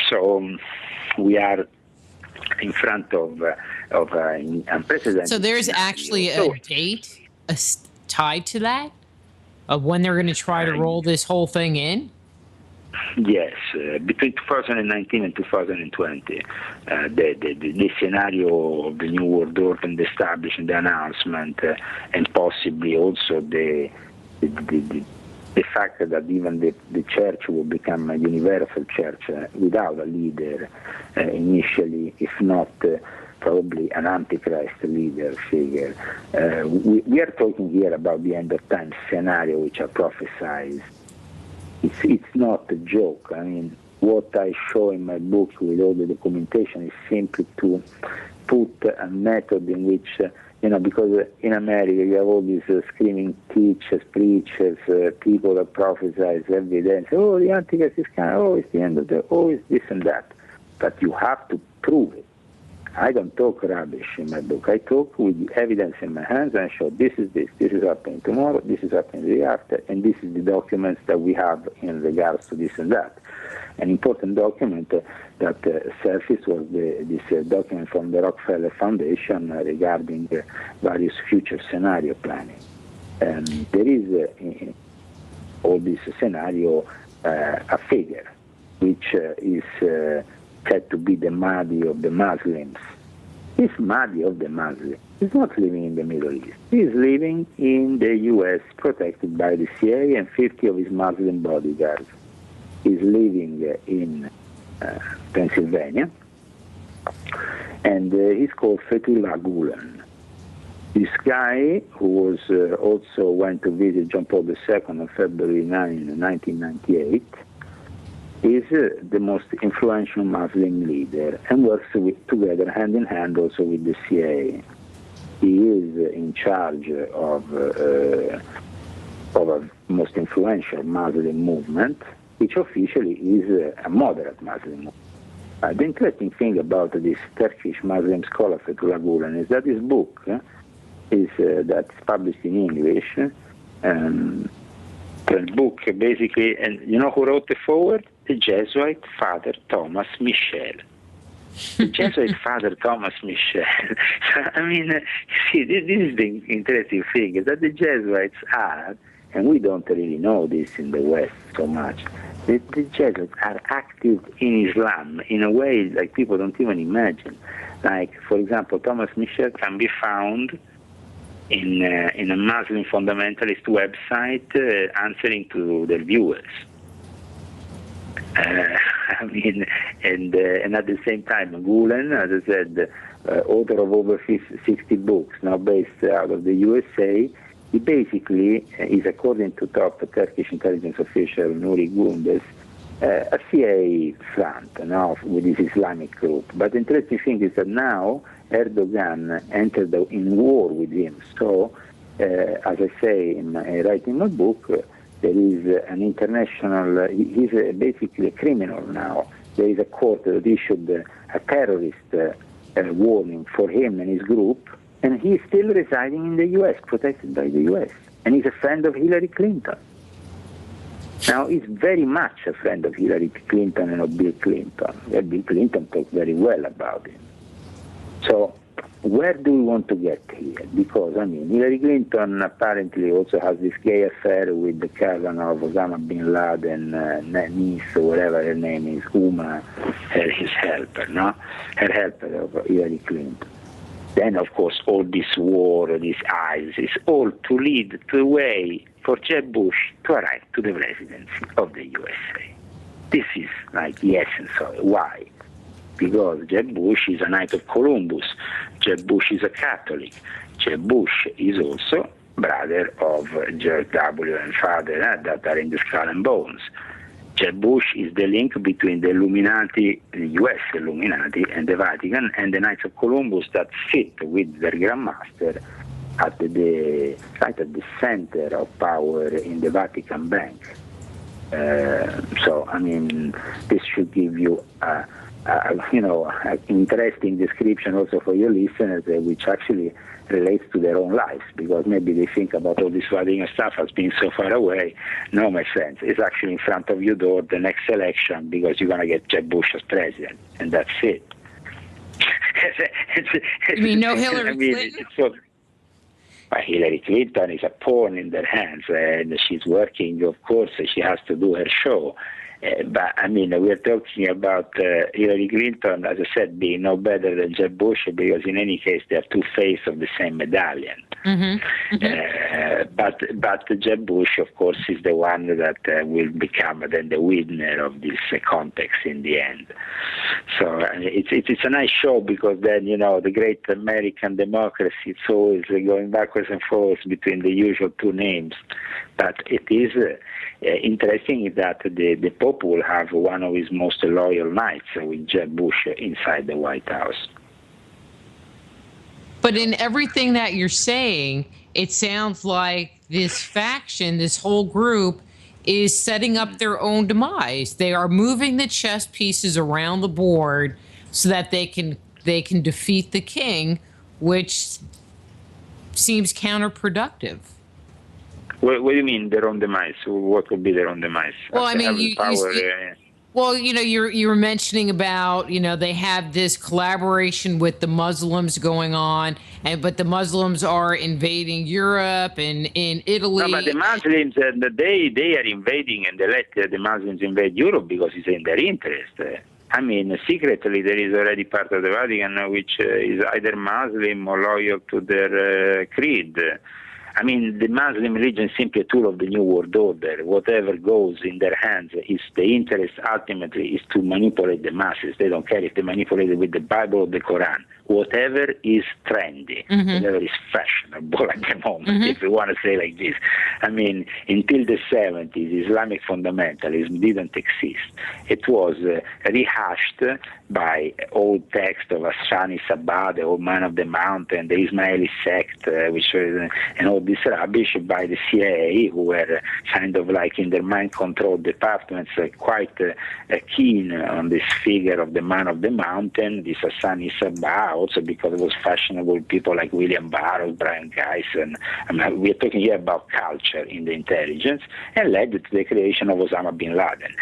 So we are in front of unprecedented. So there's actually a date tied to that, of when they're going to try to roll this whole thing in? Yes, between 2019 and 2020, the scenario of the New World Order and the establishment, the announcement, and possibly also the fact that even the church will become a universal church without a leader initially, if not probably an antichrist leader figure. We are talking here about the end of time scenario which are prophesized. It's not a joke. I mean, what I show in my book with all the documentation is simply to put a method in which, because in America you have all these screaming teachers, preachers, people that prophesize every day and say, oh, the Antichrist is coming, oh, it's the end of it's this and that. But you have to prove it. I don't talk rubbish in my book. I talk with the evidence in my hands and I show this is happening tomorrow, this is happening the day after, and this is the documents that we have in regards to this and that. An important document that surfaced was this document from the Rockefeller Foundation regarding various future scenario planning. And there is in all this scenario a figure which is said to be the Mahdi of the Muslims. This Mahdi of the Muslims is not living in the Middle East. He is living in the U.S., protected by the CIA and 50 of his Muslim bodyguards. He's living in Pennsylvania, and he's called Fethullah Gulen. This guy, who was also went to visit John Paul II on February 9, 1998, is the most influential Muslim leader and works together hand in hand also with the CIA. He is in charge of a most influential Muslim movement, which officially is a moderate Muslim movement. The interesting thing about this Turkish Muslim scholar Fethullah Gulen is that his book that's published in English. The book basically, and you know who wrote the foreword? The Jesuit Father Thomas Michel. The Jesuit Father Thomas Michel. I mean, you see, this is the interesting thing, is that the Jesuits are, and we don't really know this in the West so much, the Jesuits are active in Islam in a way like people don't even imagine. Like, for example, Thomas Michel can be found in a Muslim fundamentalist website answering to their viewers. And at the same time, Gulen, as I said, author of over 60 books, now based out of the USA, he basically is, according to top Turkish intelligence official Nuri Gundes, a CIA front with this Islamic group. But the interesting thing is that now Erdogan entered in war with him. So, as I say I write in my book, there is an international, he's basically a criminal now. There is a court that issued a terrorist warning for him and his group, and he's still residing in the U.S., protected by the U.S., and he's a friend of Hillary Clinton. Now, he's very much a friend of Hillary Clinton and of Bill Clinton. Bill Clinton talked very well about him. So, where do we want to get here? Because, Hillary Clinton apparently also has this gay affair with the cousin of Osama bin Laden, niece, or whatever her name is, Uma, his helper, her helper of Hillary Clinton. Then, of course, all this war, this ISIS, all to lead to a way for Jeb Bush to arrive to the presidency of the USA. This is like the essence of it. Why? Because Jeb Bush is a Knight of Columbus. Jeb Bush is a Catholic. Jeb Bush is also brother of George W. and father that are in the Skull and Bones. Jeb Bush is the link between the Illuminati, the U.S. Illuminati, and the Vatican, and the Knights of Columbus that sit with their Grandmaster at the center of power in the Vatican Bank. This should give you an interesting description also for your listeners, which actually relates to their own lives, because maybe they think about all this Vatican stuff as being so far away. No, my friends, it's actually in front of your door the next election, because you're going to get Jeb Bush as president, and that's it. You mean no Hillary Clinton? Hillary Clinton is a pawn in their hands, and she's working, of course, she has to do her show. But we're talking about Hillary Clinton, as I said, being no better than Jeb Bush, because in any case they are two faces of the same medallion. Mm-hmm. Mm-hmm. But Jeb Bush, of course, is the one that will become then the winner of this context in the end. So it's a nice show, because then the great American democracy, it's always going backwards and forwards between the usual two names. But it is interesting that the Pope will have one of his most loyal knights with Jeb Bush inside the White House. But in everything that you're saying, it sounds like this faction, this whole group, is setting up their own demise. They are moving the chess pieces around the board so that they can defeat the king, which seems counterproductive. What do you mean their own demise? What would be their own demise? Well, you were mentioning about, they have this collaboration with the Muslims going on, but the Muslims are invading Europe and in Italy. No, but the Muslims, they are invading, and they let the Muslims invade Europe because it's in their interest. Secretly there is already part of the Vatican which is either Muslim or loyal to their creed. The Muslim religion is simply a tool of the New World Order. Whatever goes in their hands is the interest ultimately is to manipulate the masses. They don't care if they manipulate it with the Bible or the Quran. Whatever is trendy, mm-hmm. whatever is fashionable at the moment, mm-hmm. if you want to say like this. Until the 70s, Islamic fundamentalism didn't exist. It was rehashed by old text of Hassani Sabah, the Old Man of the Mountain, the Ismaili sect, and all this rubbish by the CIA, who were kind of like in their mind control departments, quite keen on this figure of the Man of the Mountain, this Hassani Sabah, also because it was fashionable. People like William Burroughs, Brian Geisen. We're talking here about culture in the intelligence, and led to the creation of Osama bin Laden,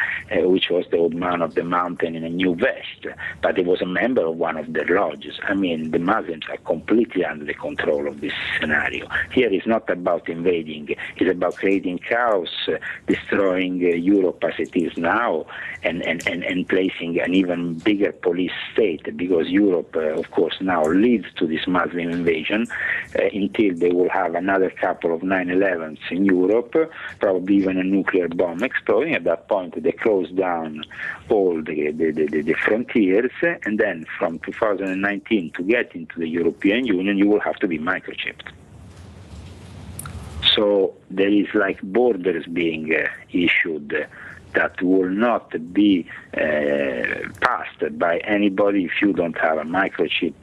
which was the Old Man of the Mountain in a new vest. But he was a member of one of their lodges. The Muslims are completely under the control of this scenario. Here it's not about invading, it's about creating chaos, destroying Europe as it is now, and placing an even bigger police state, because Europe, of course, course, now leads to this Muslim invasion until they will have another couple of 9/11s in Europe, probably even a nuclear bomb exploding. At that point, they close down all the frontiers, and then from 2019 to get into the European Union, you will have to be microchipped. So there is like borders being issued that will not be passed by anybody if you don't have a microchip,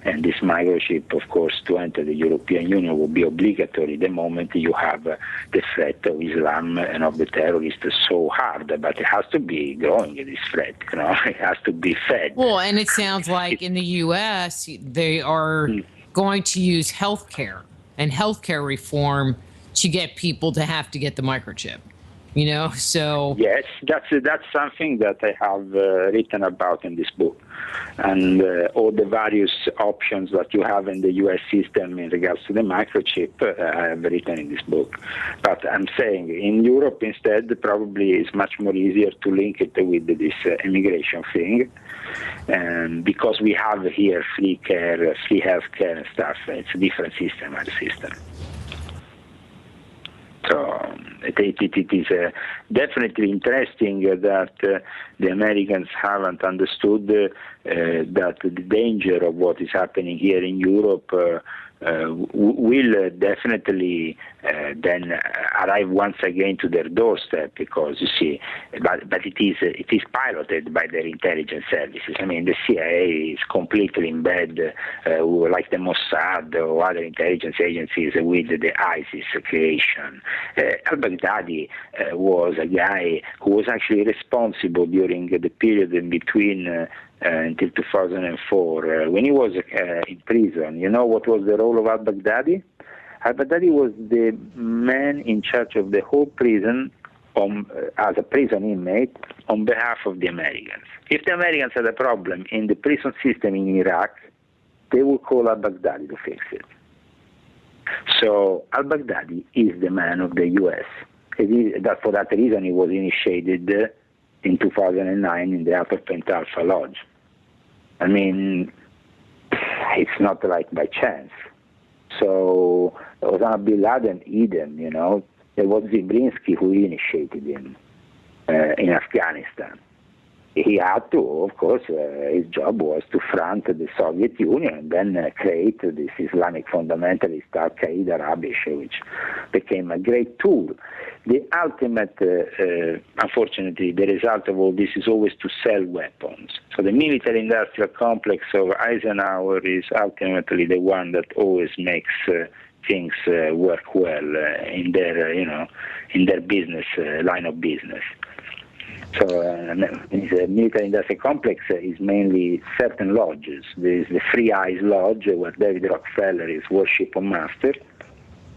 and this microchip, of course, to enter the European Union will be obligatory the moment you have the threat of Islam and of the terrorists so hard, but it has to be growing, this threat, it has to be fed. Well, and it sounds like in the U.S. they are going to use healthcare and healthcare reform to get people to have to get the microchip. So yes, that's something that I have written about in this book, and all the various options that you have in the U.S. system in regards to the microchip, I have written in this book. But I'm saying in Europe instead, probably it's much more easier to link it with this immigration thing, because we have here free care, free health care and stuff. It's a different system, our system. So it is definitely interesting that the Americans haven't understood that the danger of what is happening here in Europe will definitely then arrive once again to their doorstep, because you see, but it is piloted by their intelligence services. I mean, the CIA is completely in bed, like the Mossad or other intelligence agencies, with the ISIS creation. Al-Baghdadi was a guy who was actually responsible during the period in between until 2004, when he was in prison. You know what was the role of al-Baghdadi? Al-Baghdadi was the man in charge of the whole prison as a prison inmate on behalf of the Americans. If the Americans had a problem in the prison system in Iraq, they would call al-Baghdadi to fix it. So al-Baghdadi is the man of the U.S. For that reason, he was initiated in 2009 in the Upper Pentalpha Lodge. I mean, it's not like by chance. So Osama bin Laden, Eden, it was Zibrinsky who initiated him in Afghanistan. He had to, of course, his job was to front the Soviet Union and then create this Islamic fundamentalist Al-Qaeda rubbish, which became a great tool. The ultimate, unfortunately, the result of all this is always to sell weapons. So the military-industrial complex of Eisenhower is ultimately the one that always makes things work well in their business, line of business. So the military-industrial complex is mainly certain lodges. There is the Free Eyes Lodge, where David Rockefeller is worship of master.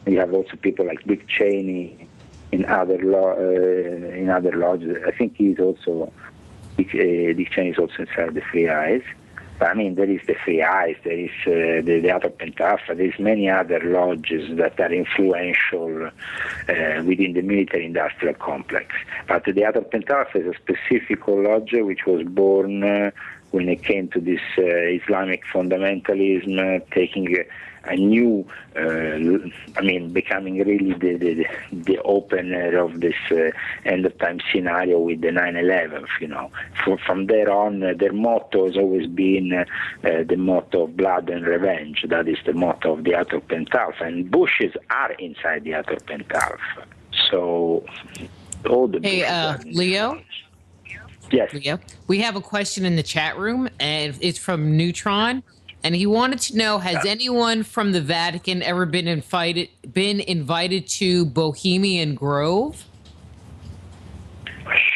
You have also people like Dick Cheney in other lodges. I think he's also Dick Cheney is also inside the Free Eyes. But I mean, there is the Free Eyes, there is the Upper Pentalpha, there is many other lodges that are influential within the military-industrial complex. But the Upper Pentalpha is a specific lodge which was born when it came to this Islamic fundamentalism, taking a new, becoming really the opener of this end-of-time scenario with the 9/11. From there on, their motto has always been the motto of blood and revenge. That is the motto of the Upper Pentalpha, and bushes are inside the Upper Pentalpha. So all the Leo. Yes. Leo, we have a question in the chat room, and it's from Neutron. And he wanted to know, has anyone from the Vatican ever been invited to Bohemian Grove?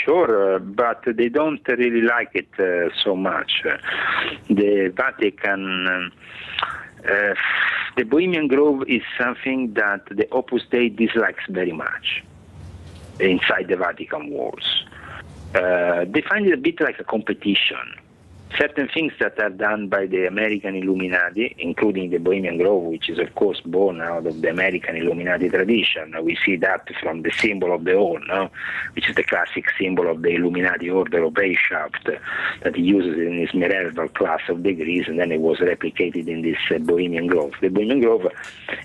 Sure, but they don't really like it so much. The Vatican, the Bohemian Grove is something that the Opus Dei dislikes very much inside the Vatican walls. They find it a bit like a competition. certain things that are done by the American Illuminati, including the Bohemian Grove, which is of course born out of the American Illuminati tradition. We see that from the symbol of the horn, no? Which is the classic symbol of the Illuminati order of Weishaupt that he uses in his medieval class of degrees, and then it was replicated in this Bohemian Grove. The Bohemian Grove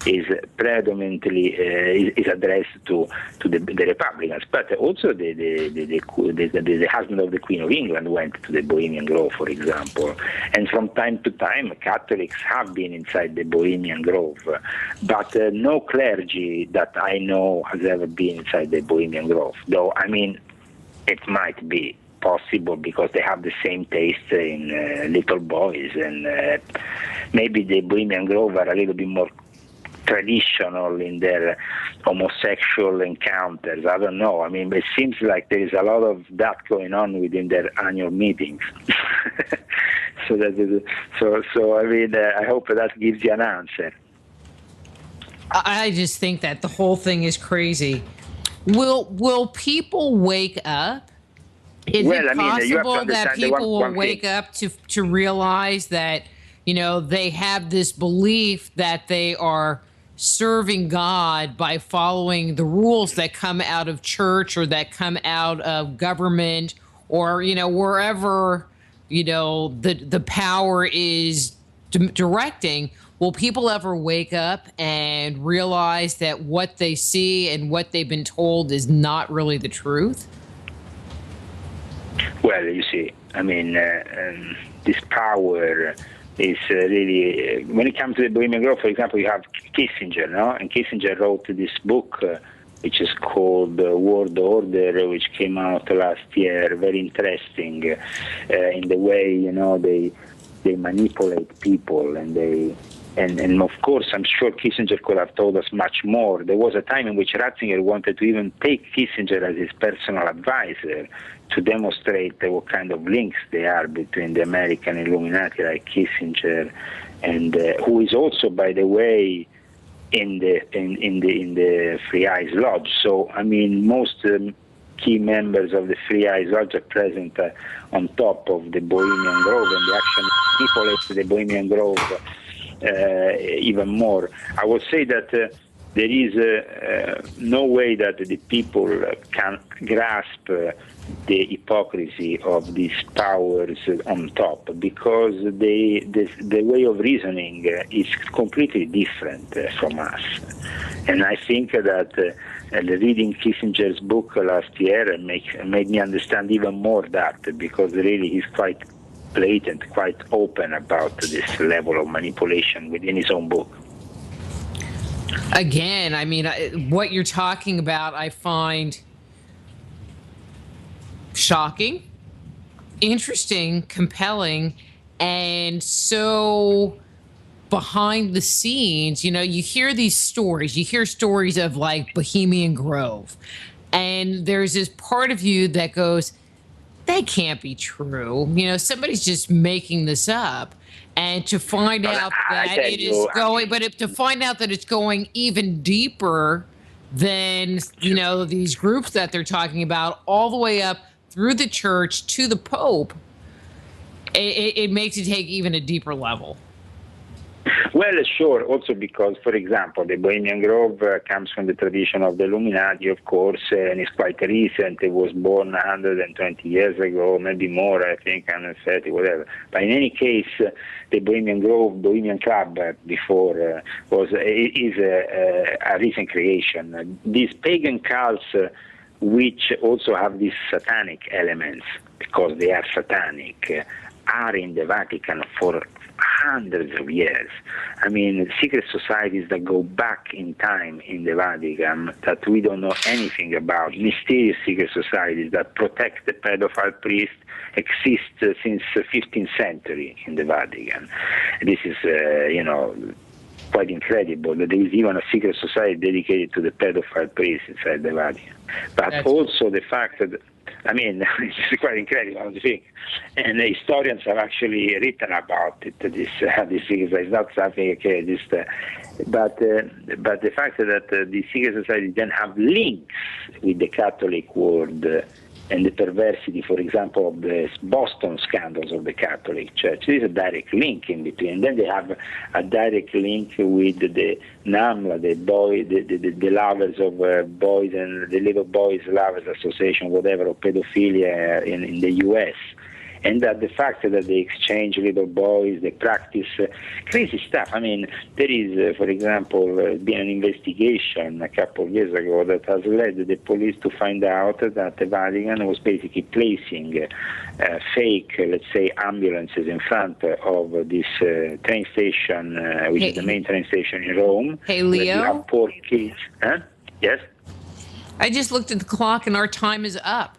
is predominantly is addressed to the Republicans, but also the husband of the Queen of England went to the Bohemian Grove, for example. And from time to time, Catholics have been inside the Bohemian Grove, but no clergy that I know has ever been inside the Bohemian Grove. Though, I mean, it might be possible because they have the same taste in little boys, and maybe the Bohemian Grove are a little bit more traditional in their homosexual encounters. I don't know. I mean, it seems like there is a lot of that going on within their annual meetings. So I mean, I hope that gives you an answer. I just think that the whole thing is crazy. Will people wake up? Is it possible that people will wake up to realize that, you know, they have this belief that they are serving God by following the rules that come out of church or that come out of government or, you know, wherever, you know, the power is directing? Will people ever wake up and realize that what they see and what they've been told is not really the truth? Well, you see, I mean, this power is really, when it comes to the Bohemian Grove, for example, you have Kissinger, no? And Kissinger wrote this book, which is called World Order, which came out last year. Very interesting in the way, you know, they manipulate people, and of course, I'm sure Kissinger could have told us much more. There was a time in which Ratzinger wanted to even take Kissinger as his personal advisor to demonstrate what kind of links there are between the American Illuminati like Kissinger, and who is also, by the way, in the Free Eyes Lodge. So, I mean, most key members of the Free Eyes Lodge are present on top of the Bohemian Grove, and they actually manipulate the Bohemian Grove even more. I would say that there is no way that the people can grasp the hypocrisy of these powers on top, because the way of reasoning is completely different from us. And I think that reading Kissinger's book last year made me understand even more that, because really he's quite blatant, quite open about this level of manipulation within his own book. Again, I mean, what you're talking about, I find shocking, interesting, compelling, and so behind the scenes. You know, you hear these stories. You hear stories of like Bohemian Grove, and there's this part of you that goes, that can't be true. You know, somebody's just making this up. And to find out that it is going, to find out that it's going even deeper than, you know, these groups that they're talking about, all the way up through the church to the Pope, it makes it take even a deeper level. Well, sure. Also because, for example, the Bohemian Grove comes from the tradition of the Illuminati, of course, and it's quite recent. It was born 120 years ago, maybe more, I think, 130, whatever. But in any case, the Bohemian Grove, Bohemian Club before is a recent creation. These pagan cults, which also have these satanic elements, because they are satanic, are in the Vatican for hundreds of years. I mean, secret societies that go back in time in the Vatican that we don't know anything about, mysterious secret societies that protect the pedophile priest, exist since the 15th century in the Vatican. This is, quite incredible that there is even a secret society dedicated to the pedophile priest inside the Vatican. But also the fact that, I mean, it's quite incredible, I think. And the historians have actually written about it. This is not something but the fact that the secret society then have links with the Catholic world and the perversity, for example, of the Boston scandals of the Catholic Church. There is a direct link in between. And then they have a direct link with the NAMLA, the lovers of boys and the Little Boys Lovers Association, whatever, of pedophilia in the U.S., and that the fact that they exchange little boys, they practice crazy stuff. I mean, there is, for example, been an investigation a couple of years ago that has led the police to find out that the Vatican was basically placing fake, let's say, ambulances in front of this train station, which is the main train station in Rome. Hey, Leo? You have poor kids. Huh? Yes? I just looked at the clock and our time is up.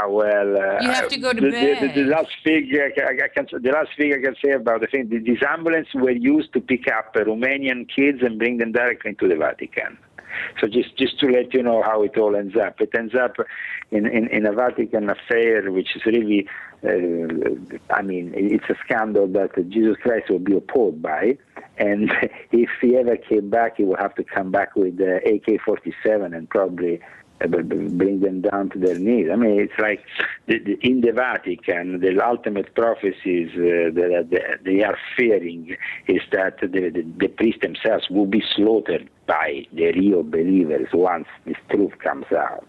Well, you have to go to bed. The last figure I can say about the thing, these ambulances were used to pick up Romanian kids and bring them directly into the Vatican. So just to let you know how it all ends up. It ends up in a Vatican affair, which is really, it's a scandal that Jesus Christ will be appalled by. And if he ever came back, he will have to come back with AK-47 and probably bring them down to their knees. I mean, it's like in the Vatican, the ultimate prophecies that they are fearing is that the priests themselves will be slaughtered by the real believers once this truth comes out.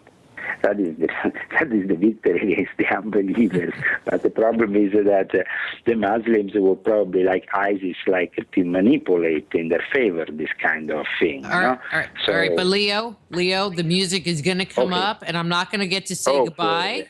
That is the victory against the unbelievers. But the problem is that the Muslims will probably, like ISIS, to manipulate in their favor this kind of thing. All right. But Leo, the music is going to come up, and I'm not going to get to say goodbye.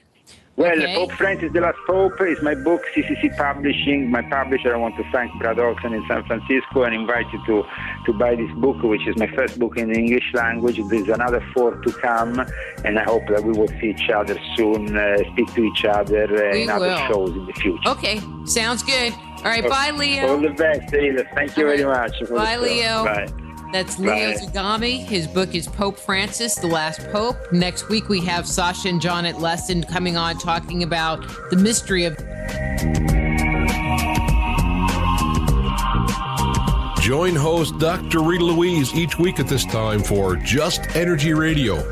Well, Pope Francis the Last Pope is my book, CCC Publishing. My publisher, I want to thank Brad Olson in San Francisco and invite you to buy this book, which is my first book in the English language. There's another 4 to come, and I hope that we will see each other soon, speak to each other in other shows in the future. Okay, sounds good. All right, bye, Leo. All the best, Leo. Thank you very much. Bye, Leo. Bye. That's Leo Zagami. His book is Pope Francis, The Last Pope. Next week, we have Sasha and John at Lesson coming on talking about the mystery of... Join host Dr. Rita Louise each week at this time for Just Energy Radio